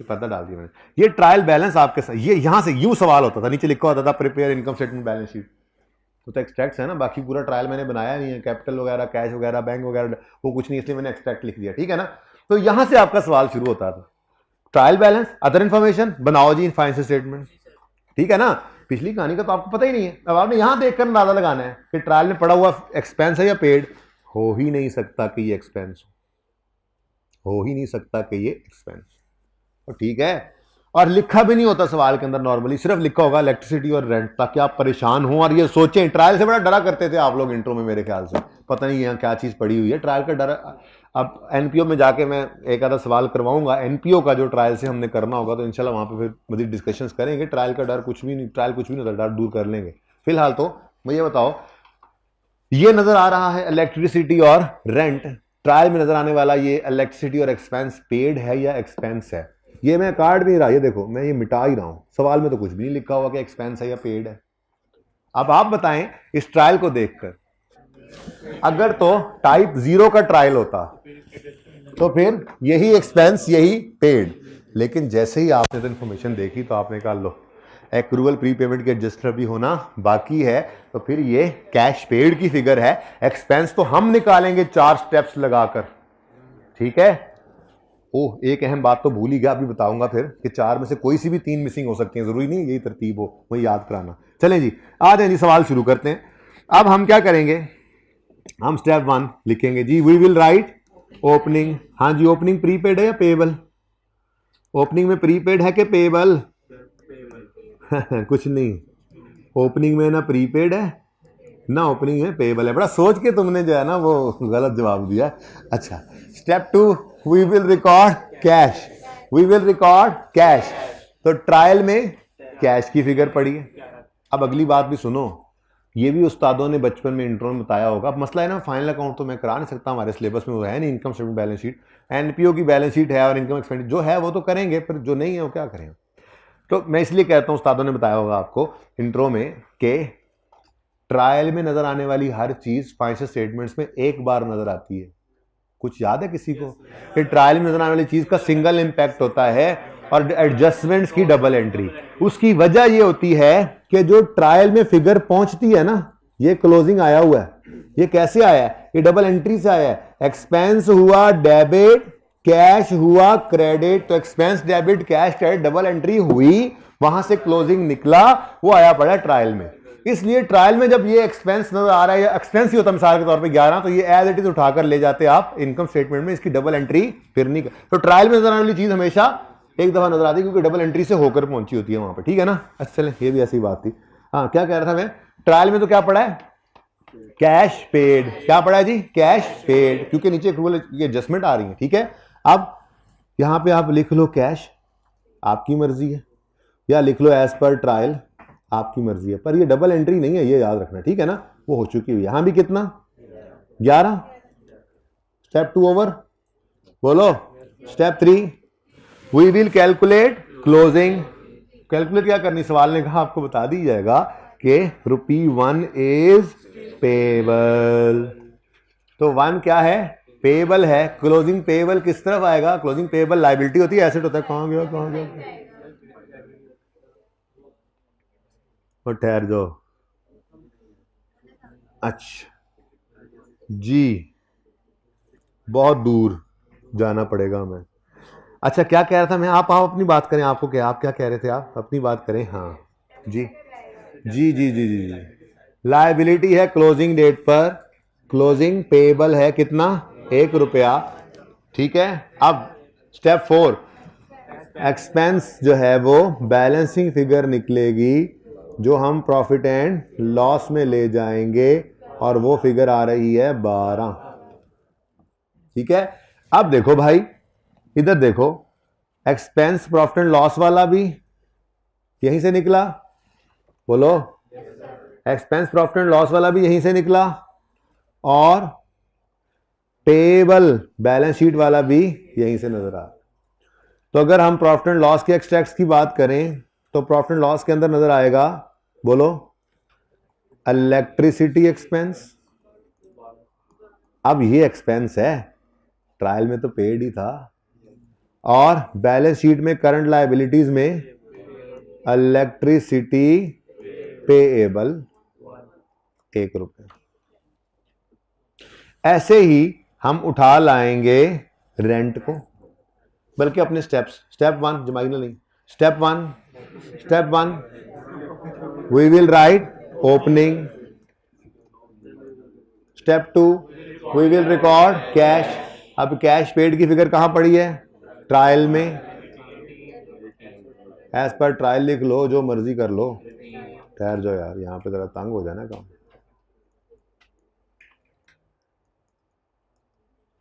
ये पर्दा डाल दिया मैंने। ये ट्रायल बैलेंस आपके साथ, ये यहां से यूं सवाल होता था, नीचे लिखा होता था prepare income statement balance sheet, तो एक्सट्रैक्ट्स है ना, बाकी पूरा ट्रायल मैंने बनाया नहीं है, कैपिटल वगैरह, कैश वगैरह, बैंक वगैरह वो कुछ नहीं, इसलिए मैंने एक्सट्रैक्ट लिख दिया, ठीक है ना। तो यहां से आपका सवाल शुरू होता था, ट्रायल बैलेंस, अदर इन्फॉर्मेशन बनाओ जी फाइनेंशियल स्टेटमेंट, ठीक है ना। पिछली कहानी का तो आपको पता ही नहीं है, अब आपने यहां देखकर अंदाजा लगाना है कि ट्रायल में पड़ा हुआ एक्सपेंस है या पेड। हो ही नहीं सकता कि ये एक्सपेंस हो ही नहीं सकता कि ये एक्सपेंस, तो ठीक है। और लिखा भी नहीं होता सवाल के अंदर, नॉर्मली सिर्फ लिखा होगा इलेक्ट्रिसिटी और रेंट, ताकि आप परेशान हो और ये सोचें। ट्रायल से बड़ा डरा करते थे आप लोग इंट्रो में, मेरे ख्याल से, पता नहीं यहाँ क्या चीज़ पड़ी हुई है, ट्रायल का डर। अब एनपीओ में जाके मैं एक आधा सवाल करवाऊंगा एनपीओ का, जो ट्रायल से हमने करना होगा, तो इंशाल्लाह वहाँ पे फिर मजीद डिस्कशंस करेंगे। ट्रायल का डर कुछ भी नहीं, ट्रायल कुछ भी नहीं होता, डर दूर कर लेंगे। फिलहाल तो मुझे बताओ, ये नजर आ रहा है इलेक्ट्रिसिटी और रेंट, ट्रायल में नजर आने वाला ये इलेक्ट्रिसिटी और एक्सपेंस पेड है या एक्सपेंस है। ये मैं कार्ड नहीं रहा, ये देखो मैं ये मिटा ही रहा हूं, सवाल में तो कुछ भी नहीं लिखा हुआ कि एक्सपेंस है या पेड है। अब आप बताएं इस ट्रायल को देखकर, अगर तो टाइप 0 का ट्रायल होता तो फिर यही एक्सपेंस यही पेड, लेकिन जैसे ही आपने तो इन्फॉर्मेशन देखी तो आपने कहा लो एक्रूवल प्री पेमेंट के एडजस्टर भी होना बाकी है, तो फिर ये कैश पेड की फिगर है, एक्सपेंस तो हम निकालेंगे 4 स्टेप्स लगाकर, ठीक है। ओह, एक अहम बात तो भूल ही गया, अभी बताऊंगा फिर, कि 4 में से कोई सी भी 3 मिसिंग हो सकती है, जरूरी नहीं यही तरतीब हो, वही याद कराना। चलें जी, आ जाए जी, सवाल शुरू करते हैं। अब हम क्या करेंगे, हम स्टेप 1 लिखेंगे जी, वी विल राइट ओपनिंग। हाँ जी, ओपनिंग प्रीपेड है या पेबल? ओपनिंग में प्रीपेड है कि पेबल? कुछ नहीं, ओपनिंग में ना प्रीपेड है ना ओपनिंग में पेबल है। बड़ा सोच के तुमने जो है ना वो गलत जवाब दिया। अच्छा, step 2, we will record cash, we will record cash, तो ट्रायल में कैश की फिगर पड़ी है। अब अगली बात भी सुनो, ये भी उस्तादों ने बचपन में इंट्रो में बताया होगा। अब मसला है ना, फाइनल अकाउंट तो मैं करा नहीं सकता, हमारे सिलेबस में वो है नहीं, income statement balance sheet, NPO की बैलेंस शीट है और इनकम एक्सपेंडिचर जो है वो तो करेंगे, पर जो नहीं है वो क्या करें। तो मैं इसलिए कहता हूं, उस्तादों ने बताया होगा आपको इंट्रो में कि ट्रायल में नजर आने वाली हर चीज फाइनेंशियल स्टेटमेंट्स में एक बार नजर आती है। कुछ याद है किसी को कि ट्रायल में नजर आने वाली चीज का सिंगल इंपैक्ट होता है और एडजस्टमेंट्स की डबल एंट्री। उसकी वजह यह होती है कि जो ट्रायल में फिगर पहुंचती है ना, ये क्लोजिंग आया हुआ है, ये कैसे आया है? ये डबल एंट्री से आया है। एक्सपेंस हुआ डेबिट, कैश हुआ क्रेडिट, तो expense debit cash credit double entry हुई, वहां से क्लोजिंग निकला, वो आया पड़ा ट्रायल में। इसलिए ट्रायल में जब ये एक्सपेंस नजर आ रहा है, या एक्सपेंस ही होता मिसाल के तौर पे 11, तो ये एज इट इज उठाकर ले जाते आप इनकम स्टेटमेंट में, इसकी डबल एंट्री फिर नहीं। तो ट्रायल में नजर आने वाली चीज हमेशा एक दफा नजर आती है, क्योंकि डबल एंट्री से होकर पहुंची होती है वहां पे, ठीक है ना। अच्छा चले, ये भी ऐसी बात थी। हाँ, क्या कह रहा था मैं, ट्रायल में तो क्या पड़ा है, कैश पेड। क्या पड़ा है जी, कैश पेड, क्योंकि नीचे एक्रूवल की एडजस्टमेंट आ रही है, ठीक है। अब यहां पे आप लिख लो कैश, आपकी मर्जी है, या लिख लो एज पर ट्रायल, आपकी मर्जी है, पर ये डबल एंट्री नहीं है, ये याद रखना, ठीक है ना। वो हो चुकी हुई, यहां भी कितना, 11। स्टेप 2 ओवर, बोलो। Step 3, we will calculate closing. Calculate क्या करनी, सवाल ने कहा आपको बता दी जाएगा कि ₹1 इज पेबल, तो 1 क्या है, पेबल है। क्लोजिंग पेबल किस तरफ आएगा, क्लोजिंग पेबल लायबिलिटी होती है, एसेट होता है। कहां गया, कहां गया, और ठहर जाओ। अच्छा जी, बहुत दूर जाना पड़ेगा हमें। अच्छा, क्या कह रहा था मैं, आप अपनी बात करें, आपको क्या, आप क्या कह रहे थे, आप अपनी बात करें। हाँ जी जी जी जी जी जी, लायबिलिटी है क्लोजिंग डेट पर, क्लोजिंग पेबल है कितना, ₹1, ठीक है। अब स्टेप 4, एक्सपेंस जो है वो बैलेंसिंग फिगर निकलेगी, जो हम प्रॉफिट एंड लॉस में ले जाएंगे, और वो फिगर आ रही है 12, ठीक है। अब देखो भाई, इधर देखो, एक्सपेंस प्रॉफिट एंड लॉस वाला भी यहीं से निकला, बोलो। एक्सपेंस प्रॉफिट एंड लॉस वाला भी यहीं से निकला, और पेबल बैलेंस शीट वाला भी यहीं से नजर आ। तो अगर हम प्रॉफिट एंड लॉस के एक्सट्रैक्ट्स की बात करें तो प्रॉफिट एंड लॉस के अंदर नजर आएगा, बोलो, इलेक्ट्रिसिटी एक्सपेंस। अब ये एक्सपेंस है, ट्रायल में तो पेड ही था। और बैलेंस शीट में करंट लायबिलिटीज में इलेक्ट्रिसिटी पेएबल 1 रुपए। ऐसे ही हम उठा लाएंगे रेंट को, बल्कि अपने स्टेप्स, स्टेप 1 जमाइनल नहीं, step 1 we will write opening, step 2 we will record cash. अब कैश पेड की फिगर कहां पड़ी है, ट्रायल में। एज पर ट्रायल लिख लो, जो मर्जी कर लो। ठहर जाओ यार, यहां पे जरा तंग हो जाना काम।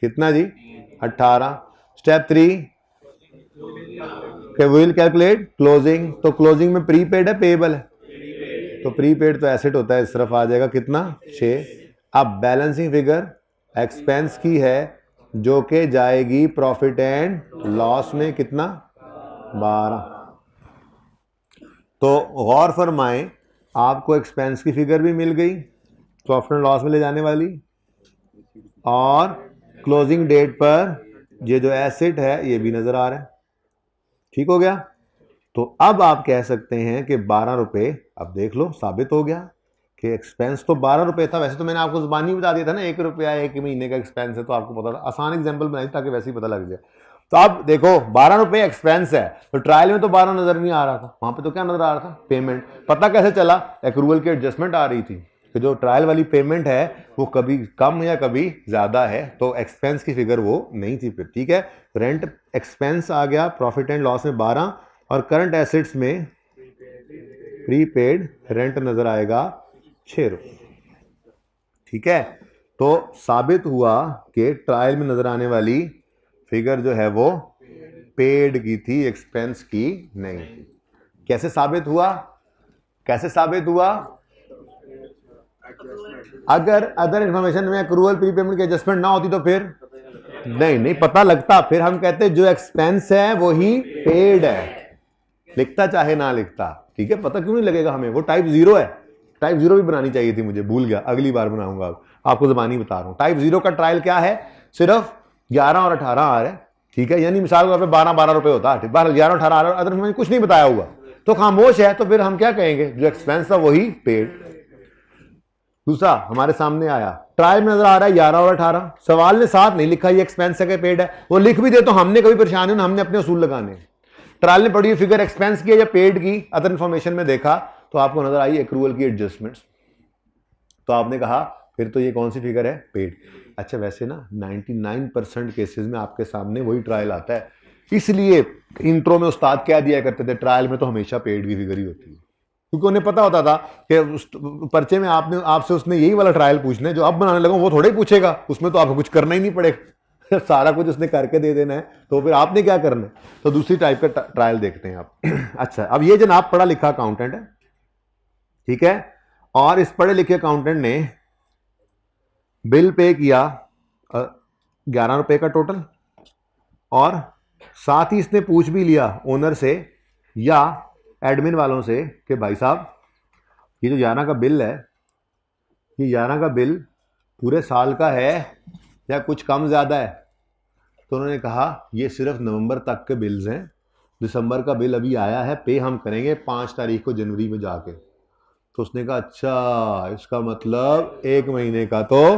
कितना जी, 18। Step 3 will calculate closing. तो क्लोजिंग में प्रीपेड है पेएबल है, तो प्रीपेड तो एसेट होता है, इस तरफ आ जाएगा कितना, 6। अब बैलेंसिंग फिगर एक्सपेंस की है जो कि जाएगी प्रॉफिट एंड लॉस में, कितना, 12। तो गौर फरमाएं, आपको एक्सपेंस की फिगर भी मिल गई प्रॉफिट एंड लॉस में ले जाने वाली, और क्लोजिंग डेट पर ये जो एसेट है ये भी नजर आ रहा है। ठीक हो गया। तो अब आप कह सकते हैं कि 12 रुपए, अब देख लो साबित हो गया कि एक्सपेंस तो 12 रुपए था। वैसे तो मैंने आपको जुबानी बता दिया था ना, 1 रुपया 1 महीने का एक्सपेंस है, तो आपको पता था, आसान एग्जांपल बनाई ताकि वैसे ही पता लग जाए। तो अब देखो 12 रुपए एक्सपेंस है, तो ट्रायल में तो 12 नजर नहीं आ रहा था, वहां पे तो क्या नजर आ रहा था, पेमेंट। पता कैसे चला, एक्रूवल की एडजस्टमेंट आ रही थी कि जो ट्रायल वाली पेमेंट है वो कभी कम या कभी ज्यादा है, तो एक्सपेंस की फिगर वो नहीं थी फिर। ठीक है, रेंट एक्सपेंस आ गया प्रॉफिट एंड लॉस में 12, और करंट एसेट्स में प्रीपेड रेंट नजर आएगा 6 रुपए। ठीक है, तो साबित हुआ कि ट्रायल में नजर आने वाली फिगर जो है वो पेड की थी, एक्सपेंस की नहीं थी। कैसे साबित हुआ, कैसे साबित हुआ, अगर अदर इंफॉर्मेशन में एक्रूवल प्रीपेमेंट की एडजस्टमेंट ना होती तो फिर नहीं पता लगता, फिर हम कहते जो एक्सपेंस है वही पेड है, लिखता चाहे ना लिखता। ठीक है, पता क्यों नहीं लगेगा हमें, वो टाइप 0 है। टाइप 0 भी बनानी चाहिए थी मुझे, भूल गया, अगली बार बनाऊंगा। आपको ज़बानी बता रहा हूं, टाइप 0 का ट्रायल क्या है, सिर्फ 11 और 18 आ रहा है। ठीक है, यानी मिसाल के तौर पर 12 रुपए होता है, 11 18 आ रहा है, अदर में कुछ नहीं बताया हुआ तो खामोश है, तो फिर हम क्या कहेंगे, जो एक्सपेंस था वही पेड। दूसरा हमारे सामने आया, ट्रायल में नजर आ रहा है 11 और 18, सवाल ने साथ नहीं लिखा ये एक्सपेंस है कि पेड है, वो लिख भी दे तो हमने कभी परेशानी ना, हमने अपने असूल लगाने। ट्रायल ने पड़ी फिगर एक्सपेंस की या पेड की, अदर इंफॉर्मेशन में देखा तो आपको नजर आई एक्रूवल की एडजस्टमेंट्स, तो आपने कहा फिर तो ये कौन सी फिगर है, पेड। अच्छा, वैसे ना 99% केसेस में आपके सामने वही ट्रायल आता है, इसलिए इंट्रो में उस्ताद क्या दिया करते थे, ट्रायल में तो हमेशा पेड की फिगर ही होती है, क्योंकि उन्हें पता होता था कि उस पर्चे में आपसे उसने यही वाला ट्रायल पूछना है, जो अब बनाने लगा वो थोड़ा ही पूछेगा, उसमें तो आपको कुछ करना ही नहीं पड़ेगा सारा कुछ उसने करके दे देना है, तो फिर आपने क्या करना है। तो दूसरी टाइप का ट्रायल देखते हैं आप। अच्छा, अब ये जनाब पढ़ा लिखा अकाउंटेंट है, ठीक है, और इस पढ़े लिखे अकाउंटेंट ने बिल पे किया 11 रुपए का टोटल, और साथ ही इसने पूछ भी लिया ओनर से या एडमिन वालों से कि भाई साहब ये जो 11 का बिल है, ये 11 का बिल पूरे साल का है या कुछ कम ज़्यादा है। तो उन्होंने कहा ये सिर्फ नवंबर तक के बिल्स हैं, दिसंबर का बिल अभी आया है, पे हम करेंगे 5 तारीख को जनवरी में जाके। तो उसने कहा अच्छा, इसका मतलब 1 महीने का तो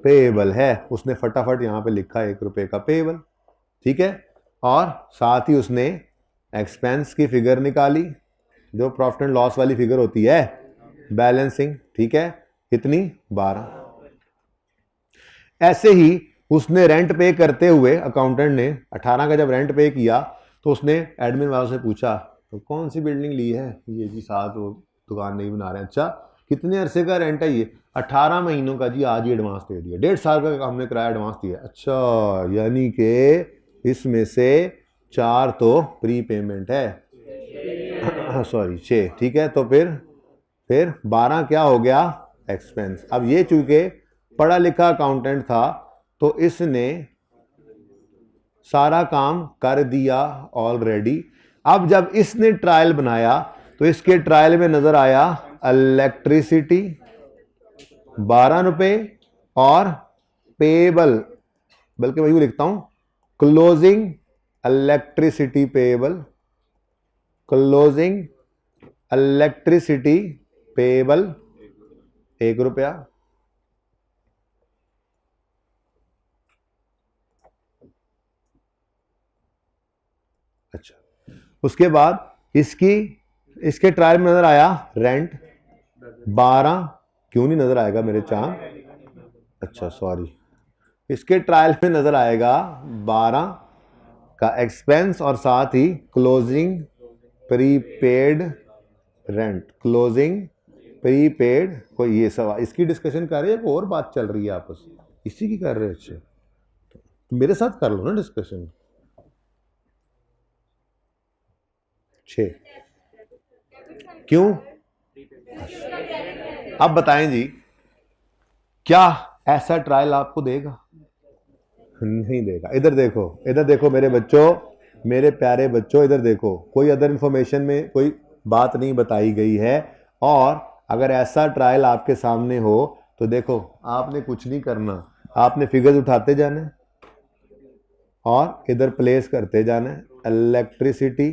पेएबल है। उसने फटाफट यहाँ पे लिखा 1 रुपए का पेएबल, ठीक है, और साथ ही उसने एक्सपेंस की फिगर निकाली, जो प्रॉफिट एंड लॉस वाली फिगर होती है, बैलेंसिंग, ठीक है, कितनी, 12। ऐसे ही उसने रेंट पे करते हुए अकाउंटेंट ने 18 का जब रेंट पे किया तो उसने एडमिन वालों से पूछा तो कौन सी बिल्डिंग ली है, ये जी साथ वो दुकान नहीं बना रहे हैं। अच्छा, कितने अरसे का रेंट है ये, 18 महीनों का जी, आज ही एडवांस दे दिया, 1.5 साल का हमने किराया एडवांस दिया। अच्छा, यानी कि इसमें से 4 तो प्री पेमेंट है, सॉरी 6, ठीक है, तो फिर 12 क्या हो गया, एक्सपेंस। अब ये चूंकि पढ़ा लिखा अकाउंटेंट था तो इसने सारा काम कर दिया ऑलरेडी। अब जब इसने ट्रायल बनाया तो इसके ट्रायल में नजर आया इलेक्ट्रिसिटी 12 रुपए और पेएबल, बल्कि मैं यूं लिखता हूं closing electricity payable, closing electricity payable 1 रुपया। अच्छा, उसके बाद इसके ट्रायल में नजर आया रेंट 12, क्यों नहीं नजर आएगा मेरे चांद, अच्छा सॉरी, इसके ट्रायल में नजर आएगा 12 का एक्सपेंस और साथ ही closing prepaid rent, closing prepaid. कोई ये सवाल इसकी डिस्कशन कर रहे हैं, और बात चल रही है आपस इसी की कर रहे हैं? अच्छा तो मेरे साथ कर लो ना डिस्कशन। 6 क्यों? अब बताएं जी, क्या ऐसा ट्रायल आपको देगा? नहीं देगा। इधर देखो, इधर देखो मेरे बच्चों, मेरे प्यारे बच्चों, इधर देखो, कोई अदर इंफॉर्मेशन में कोई बात नहीं बताई गई है। और अगर ऐसा ट्रायल आपके सामने हो तो देखो, आपने कुछ नहीं करना, आपने फिगर्स उठाते जाना है और इधर प्लेस करते जाना है। इलेक्ट्रिसिटी,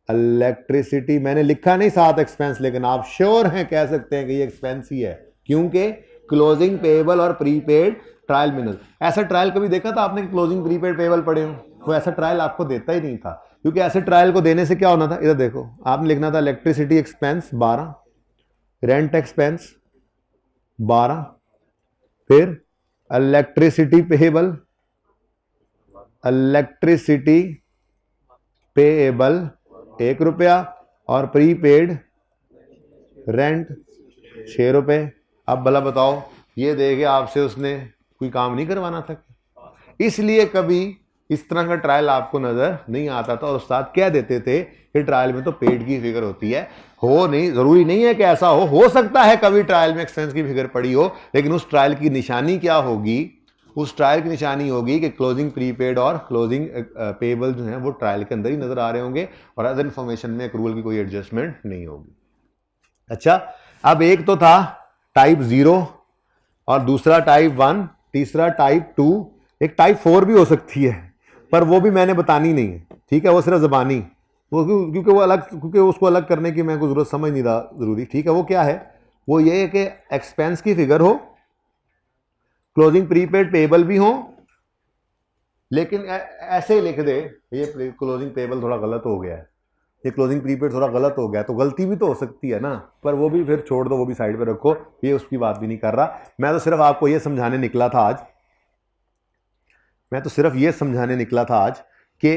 इलेक्ट्रिसिटी मैंने लिखा नहीं साथ एक्सपेंस, लेकिन आप श्योर हैं, कह सकते हैं कि ये एक्सपेंस ही है, क्योंकि क्लोजिंग पेएबल और प्रीपेड ट्रायल में नजर। ऐसा ट्रायल कभी देखा था आपने क्लोजिंग प्रीपेड पेएबल पढ़े हो? कोई ऐसा ट्रायल आपको देता ही नहीं था, क्योंकि ऐसे ट्रायल को देने से क्या होना था, इधर देखो आपने लिखना था इलेक्ट्रिसिटी एक्सपेंस 12, रेंट एक्सपेंस 12, फिर इलेक्ट्रिसिटी पेएबल, इलेक्ट्रिसिटी पेएबल 1 रुपया और प्रीपेड रेंट 6 रुपए। अब भला बताओ, ये देखे आपसे उसने कोई काम नहीं करवाना था? इसलिए कभी इस तरह का ट्रायल आपको नजर नहीं आता था, और उस्ताद कह देते थे कि ट्रायल में तो पेड की फिगर होती है। हो नहीं, जरूरी नहीं है कि ऐसा हो सकता है कभी ट्रायल में एक्सपेंस की फिगर पड़ी हो, लेकिन उस ट्रायल की निशानी क्या होगी? उस ट्रायल की निशानी होगी कि क्लोजिंग प्रीपेड और क्लोजिंग पेएबल जो है वो ट्रायल के अंदर ही नजर आ रहे होंगे, और अदर इंफॉर्मेशन में एक्रूवल की कोई एडजस्टमेंट नहीं होगी। अच्छा, अब एक तो था टाइप 0 और दूसरा टाइप 1, तीसरा टाइप 2, एक टाइप 4 भी हो सकती है, पर वो भी मैंने बतानी नहीं है, ठीक है? वो सिर्फ जबानी, वो क्योंकि वो अलग, क्योंकि उसको अलग करने की मैं को जरूरत समझ नहीं रहा जरूरी, ठीक है? वो क्या है? वो ये है कि एक्सपेंस की फिगर हो, क्लोजिंग प्रीपेड पेएबल भी हो, लेकिन ऐसे ही लिख दे, ये क्लोजिंग पेएबल थोड़ा गलत हो गया है, ये क्लोजिंग प्रीपेड थोड़ा गलत हो गया, तो गलती भी तो हो सकती है ना, पर वो भी फिर छोड़ दो, वो भी साइड पे रखो, ये उसकी बात भी नहीं कर रहा। मैं तो सिर्फ आपको ये समझाने निकला था आज, मैं तो सिर्फ ये समझाने निकला था आज कि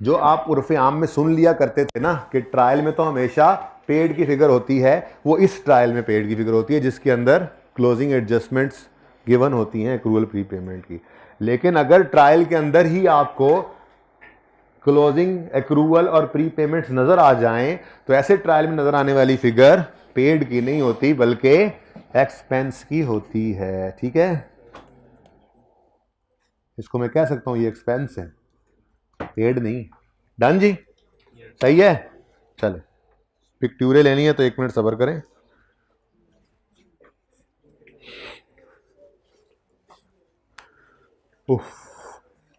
जो आप उर्फ़े आम में सुन लिया करते थे ना कि ट्रायल में तो हमेशा पेड की फिगर होती है, वो इस ट्रायल में पेड की फिगर होती है जिसके अंदर क्लोजिंग एडजस्टमेंट्स गिवन होती हैं एक्रूवल प्रीपेमेंट की। लेकिन अगर ट्रायल के अंदर ही आपको क्लोजिंग एक्रूवल और प्रीपेमेंट्स नजर आ जाएं, तो ऐसे ट्रायल में नजर आने वाली फिगर पेड की नहीं होती बल्कि एक्सपेंस की होती है, ठीक है? इसको मैं कह सकता हूं ये एक्सपेंस है, पेड नहीं। डन जी, सही है? चले, पिक्टूरे लेनी है तो 1 मिनट सब्र करें।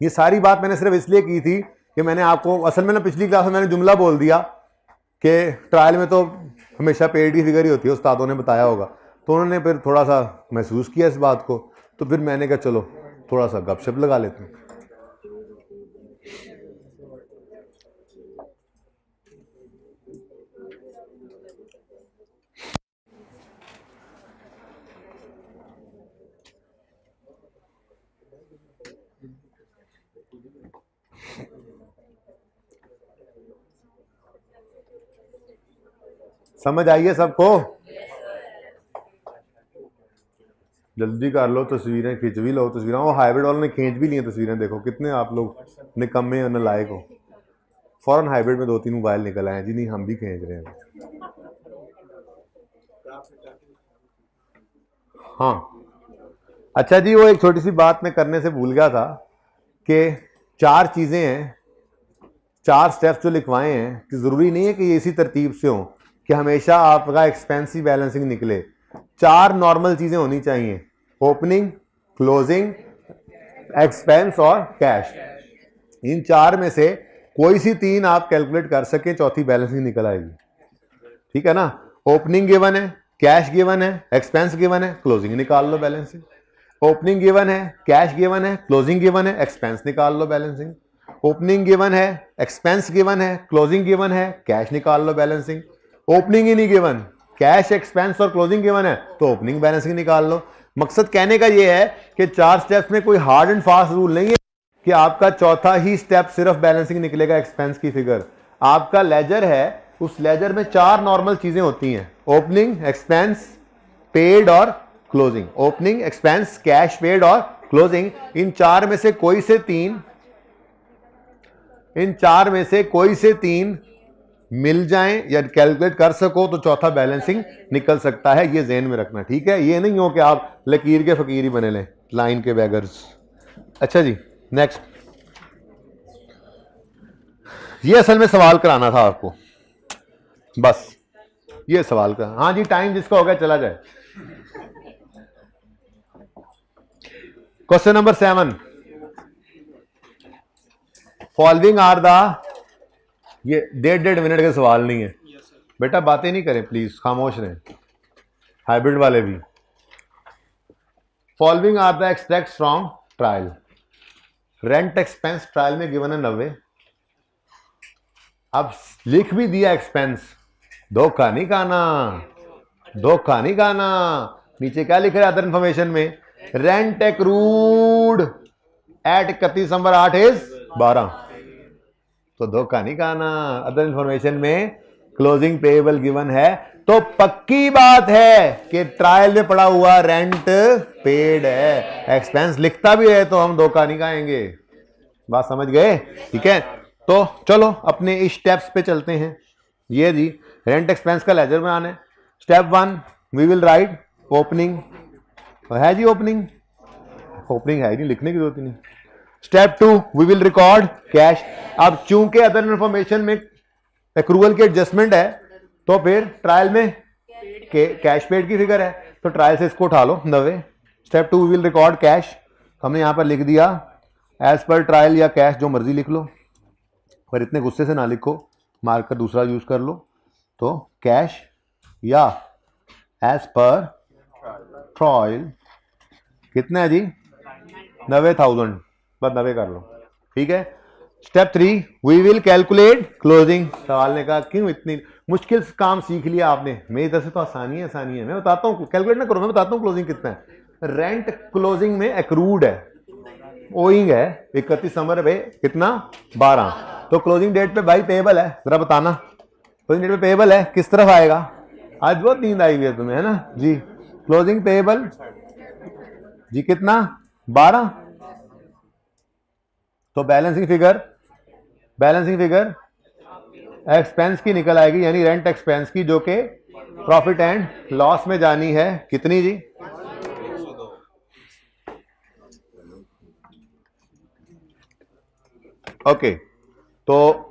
ये सारी बात मैंने सिर्फ इसलिए की थी कि मैंने आपको, असल में ना पिछली क्लास में मैंने जुमला बोल दिया कि ट्रायल में तो हमेशा पेड की फिगर ही होती है, उस्तादों ने बताया होगा, तो उन्होंने फिर थोड़ा सा महसूस किया इस बात को, तो फिर मैंने कहा चलो थोड़ा सा गपशप लगा लेते हैं। समझ आइए सबको? जल्दी कर लो, तस्वीरें खींच भी लो, तस्वीरें वो हाइब्रिड वालों ने खींच भी ली हैं तस्वीरें, देखो कितने आप लोग निकम्मे और नालायक हो। फौरन हाइब्रिड में 2-3 मोबाइल निकल आए जी, नहीं हम भी खींच रहे हैं। हाँ अच्छा जी, वो एक छोटी सी बात मैं करने से भूल गया था, कि 4 चीज़ें हैं, 4 स्टेप्स जो लिखवाए हैं कि ज़रूरी नहीं है कि ये इसी तरतीब से हो कि हमेशा आपका एक्सपेंसिव बैलेंसिंग निकले। 4 नॉर्मल चीज़ें होनी चाहिए, ओपनिंग, क्लोजिंग, एक्सपेंस और कैश। इन 4 में से कोई सी 3 आप कैलकुलेट कर सके, चौथी बैलेंसिंग निकल आएगी। ठीक है ना। ओपनिंग गिवन है, कैश गिवन है, एक्सपेंस गिवन है, क्लोजिंग निकाल लो बैलेंसिंग। ओपनिंग गिवन है, कैश गिवन है, क्लोजिंग गिवन है, एक्सपेंस निकाल लो बैलेंसिंग। ओपनिंग गिवन है, एक्सपेंस गिवन है, क्लोजिंग गिवन है, कैश निकाल लो बैलेंसिंग। ओपनिंग ही नहीं गिवन, कैश, एक्सपेंस और क्लोजिंग गिवन है तो ओपनिंग बैलेंसिंग निकाल लो। मकसद कहने का यह है कि 4 स्टेप्स में कोई हार्ड एंड फास्ट रूल नहीं है कि आपका चौथा ही स्टेप सिर्फ बैलेंसिंग निकलेगा एक्सपेंस की फिगर। आपका लेजर है, उस लेजर में 4 नॉर्मल चीजें होती हैं, ओपनिंग, एक्सपेंस, पेड और closing. Opening, expense, cash, paid और क्लोजिंग। इन 4 में से कोई से 3 मिल जाएं या कैलकुलेट कर सको तो चौथा बैलेंसिंग निकल सकता है। ये ज़हन में रखना, ठीक है। ये नहीं हो कि आप लकीर के फकीर ही बने लें, लाइन के बैगर्स। अच्छा जी, नेक्स्ट। ये असल में सवाल कराना था आपको, बस ये सवाल का। हाँ जी, टाइम जिसका हो गया चला जाए। Question number 7, following are the, ये 1.5 मिनट के सवाल नहीं है बेटा, बातें नहीं करें प्लीज, खामोश रहें, हाइब्रिड वाले भी। Following are the extracts from trial. Rent expense trial में गिवन है 90। अब लिख भी दिया एक्सपेंस, धोखा नहीं खाना। नीचे क्या लिख रहा है अदर इंफॉर्मेशन में, rent accrued at 31 December 8 is 12, तो धोखा नहीं खाना। अदर इंफॉर्मेशन में क्लोजिंग पेएबल गिवन है, तो पक्की बात है कि ट्रायल में पड़ा हुआ रेंट पेड है। एक्सपेंस लिखता भी है तो हम धोखा नहीं खाएंगे। बात समझ गए? ठीक है, तो चलो अपने इस स्टेप्स पे चलते हैं। ये जी रेंट एक्सपेंस का लेजर बनाना है। Step 1 we will write opening, है जी ओपनिंग है नहीं, लिखने की जरूरत नहीं। Step 2 we will record cash. अब चूंकि अदर इंफॉर्मेशन में एक्रूवल की एडजस्टमेंट है तो फिर ट्रायल में कैश पेड की फिगर है, तो ट्रायल से इसको उठा लो 90। Step 2 we will record cash, हमने यहां पर लिख दिया एज पर ट्रायल या कैश, जो मर्जी लिख लो, पर इतने गुस्से से ना लिखो, मार्कर दूसरा यूज कर लो। तो कैश या एज पर ट्रायल कितना है जी, 90,000, बस 90 कर लो, ठीक है। Step 3 we will calculate closing. सवाल ने कहा क्यों इतनी मुश्किल काम सीख लिया आपने? मेरी तरफ से तो आसानी है, मैं बताता हूँ, कैलकुलेट ना करो, मैं बताता हूँ क्लोजिंग कितना है। रेंट क्लोजिंग में एक्रूड है, ओइंग है 31 दिसंबर पे कितना 12, तो क्लोजिंग डेट पे भाई पेएबल है, जरा बताना क्लोजिंग डेट पे पेएबल है किस तरफ आएगा? आज बहुत नींद आई हुई है तुम्हें, है ना जी। क्लोजिंग पेएबल जी कितना 12, तो बैलेंसिंग फिगर एक्सपेंस की निकल आएगी, यानी रेंट एक्सपेंस की, जो कि प्रॉफिट एंड लॉस में जानी है कितनी जी, ओके। तो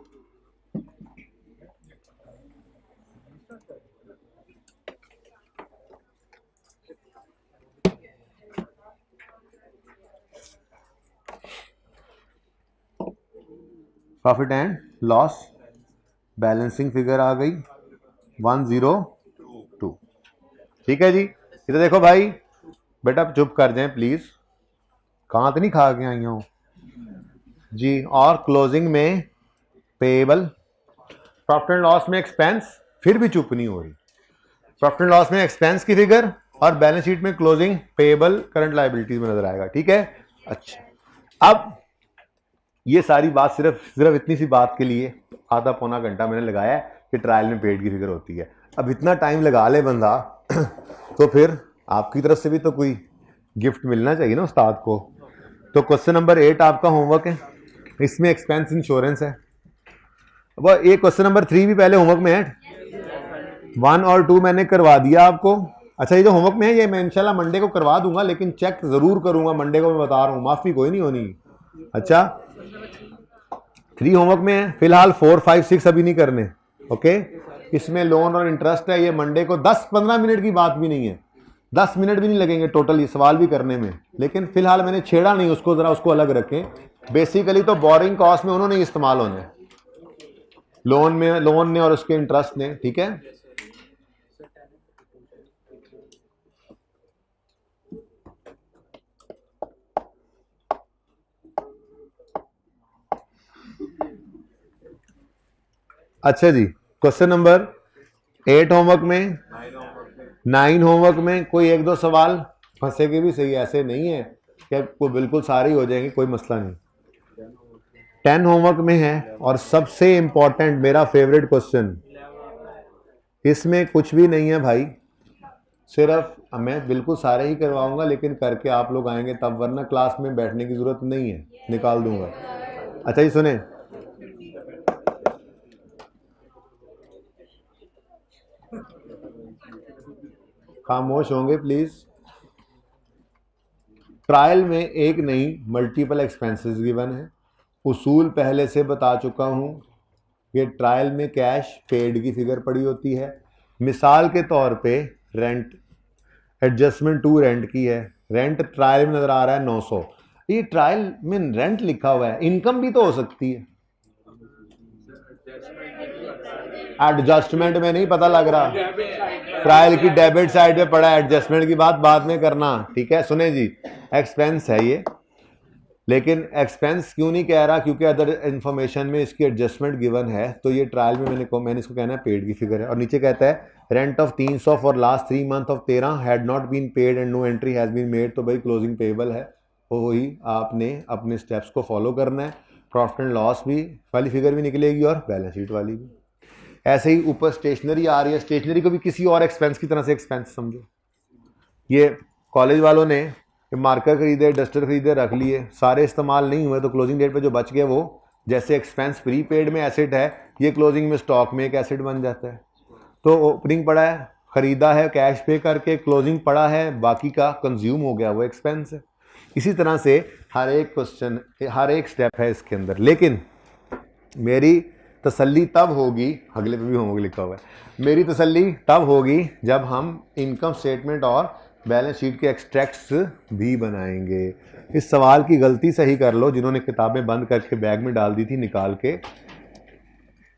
profit and loss balancing figure आ गई 102, ठीक है जी। इधर देखो भाई, बेटा चुप कर जाएं प्लीज, कहां तो नहीं खा के आई हूं जी। और क्लोजिंग में पेएबल, प्रॉफिट एंड लॉस में एक्सपेंस, फिर भी चुप नहीं हो रही। प्रॉफिट एंड लॉस में एक्सपेंस की फिगर और बैलेंस शीट में क्लोजिंग पेएबल करंट लायबिलिटीज में नजर आएगा, ठीक है। अच्छा, अब ये सारी बात सिर्फ इतनी सी बात के लिए आधा पौना घंटा मैंने लगाया है कि ट्रायल में पेड की फिगर होती है। अब इतना टाइम लगा ले बंदा तो फिर आपकी तरफ से भी तो कोई गिफ्ट मिलना चाहिए ना उस्ताद को। तो क्वेश्चन नंबर 8 आपका होमवर्क है, इसमें एक्सपेंस इंश्योरेंस है। वो ये क्वेश्चन नंबर 3 भी पहले होमवर्क में है, 1 और 2 मैंने करवा दिया आपको। अच्छा, ये जो होमवर्क में है ये मैं इंशाल्लाह मंडे को करवा दूंगा, लेकिन चेक जरूर करूंगा मंडे को, मैं बता रहा हूँ, माफी कोई नहीं होनी। अच्छा 3 होमवर्क में है फिलहाल, 4, 5, 6 अभी नहीं करने। ओके, इसमें लोन और इंटरेस्ट है। ये मंडे को 10-15 मिनट की बात भी नहीं है, 10 मिनट भी नहीं लगेंगे टोटल ये सवाल भी करने में, लेकिन फिलहाल मैंने छेड़ा नहीं उसको, जरा उसको अलग रखें। बेसिकली तो बोरिंग कॉस्ट में उन्होंने इस्तेमाल होने, लोन ने और उसके इंटरेस्ट ने। ठीक है, अच्छा जी, क्वेश्चन नंबर 8 होमवर्क में, 9 होमवर्क में कोई 1-2 सवाल फंसेगे भी सही, ऐसे नहीं है कि कोई बिल्कुल सारे ही हो जाएंगे, कोई मसला नहीं। 10 होमवर्क में है और सबसे इंपॉर्टेंट मेरा फेवरेट क्वेश्चन, इसमें कुछ भी नहीं है भाई, सिर्फ मैं बिल्कुल सारे ही करवाऊंगा लेकिन करके आप लोग आएंगे तब, वरना क्लास में बैठने की जरूरत नहीं है, निकाल दूंगा। अच्छा जी सुने, खामोश होंगे प्लीज। ट्रायल में एक नहीं मल्टीपल एक्सपेंसेस गिवन है, उसूल पहले से बता चुका हूं। ये ट्रायल में कैश पेड की फिगर पड़ी होती है। मिसाल के तौर पे रेंट, एडजस्टमेंट टू रेंट की है, रेंट ट्रायल में नजर आ रहा है 900, ये ट्रायल में रेंट लिखा हुआ है, इनकम भी तो हो सकती है। एडजस्टमेंट में नहीं पता लग रहा, ट्रायल की डेबिट साइड पे पड़ा है, एडजस्टमेंट की बात बाद में करना। ठीक है, सुने जी, एक्सपेंस है ये, लेकिन एक्सपेंस क्यों नहीं कह रहा, क्योंकि अदर इंफॉर्मेशन में इसकी एडजस्टमेंट गिवन है, तो ये ट्रायल में मैंने इसको कहना है पेड की फिगर है। और नीचे कहता है rent of 300 for last 3 month of 13 had not been paid and no entry has been made, तो भाई क्लोजिंग पेबल है, तो वही आपने अपने स्टेप्स को फॉलो करना है। प्रॉफिट एंड लॉस भी वाली फिगर भी निकलेगी और बैलेंस शीट वाली भी। ऐसे ही ऊपर स्टेशनरी आ रही है, स्टेशनरी को भी किसी और एक्सपेंस की तरह से एक्सपेंस समझो। ये कॉलेज वालों ने मार्कर खरीदे, डस्टर खरीदे, रख लिए, सारे इस्तेमाल नहीं हुए, तो क्लोजिंग डेट पे जो बच गए वो जैसे एक्सपेंस प्रीपेड में एसेट है, ये क्लोजिंग में स्टॉक में एक एसेट बन जाता है। तो ओपनिंग पड़ा है, खरीदा है कैश पे करके, क्लोजिंग पड़ा है, बाकी का कंज्यूम हो गया, वो एक्सपेंस है। इसी तरह से हर एक क्वेश्चन, हर एक स्टेप है इसके अंदर। लेकिन मेरी तसल्ली तब होगी, अगले पे भी होमवर्क लिखा हुआ है, मेरी तसल्ली तब होगी जब हम इनकम स्टेटमेंट और बैलेंस शीट के एक्सट्रैक्ट्स भी बनाएंगे। इस सवाल की गलती सही कर लो, जिन्होंने किताबें बंद करके बैग में डाल दी थी, निकाल के।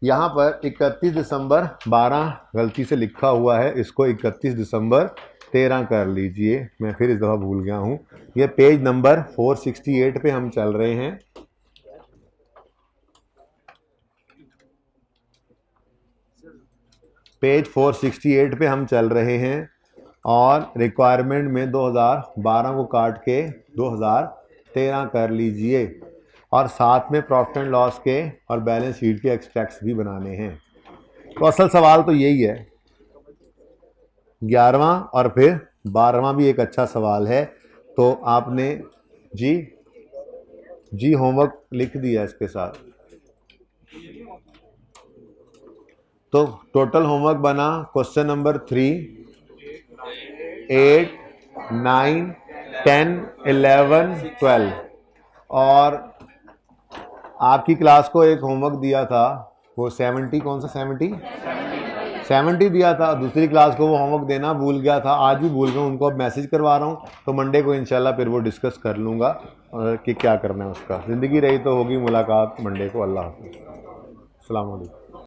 यहाँ पर 31 दिसंबर 12 गलती से लिखा हुआ है, इसको 31 दिसंबर 13 कर लीजिए, मैं फिर इस दफ़ा भूल गया हूँ। ये पेज नंबर 468 पे हम चल रहे हैं। पेज 468 पे हम चल रहे हैं और रिक्वायरमेंट में 2012 को काट के 2013 कर लीजिए, और साथ में प्रॉफिट एंड लॉस के और बैलेंस शीट के एक्सट्रैक्ट्स भी बनाने हैं। तो असल सवाल तो यही है, 11वां और फिर 12वां भी एक अच्छा सवाल है। तो आपने जी होमवर्क लिख दिया इसके साथ, तो टोटल होमवर्क बना क्वेश्चन नंबर 3, 8, 9, 10, 11, 12, और आपकी क्लास को एक होमवर्क दिया था वो 70, कौन सा 70 दिया था, दूसरी क्लास को वो होमवर्क देना भूल गया था, आज भी भूल गया, उनको अब मैसेज करवा रहा हूँ, तो मंडे को इंशाल्लाह फिर वो डिस्कस कर लूँगा कि क्या करना है उसका। ज़िंदगी रही तो होगी मुलाकात मंडे को। अल्लाह हाफ़िज़, अस्सलाम वालेकुम।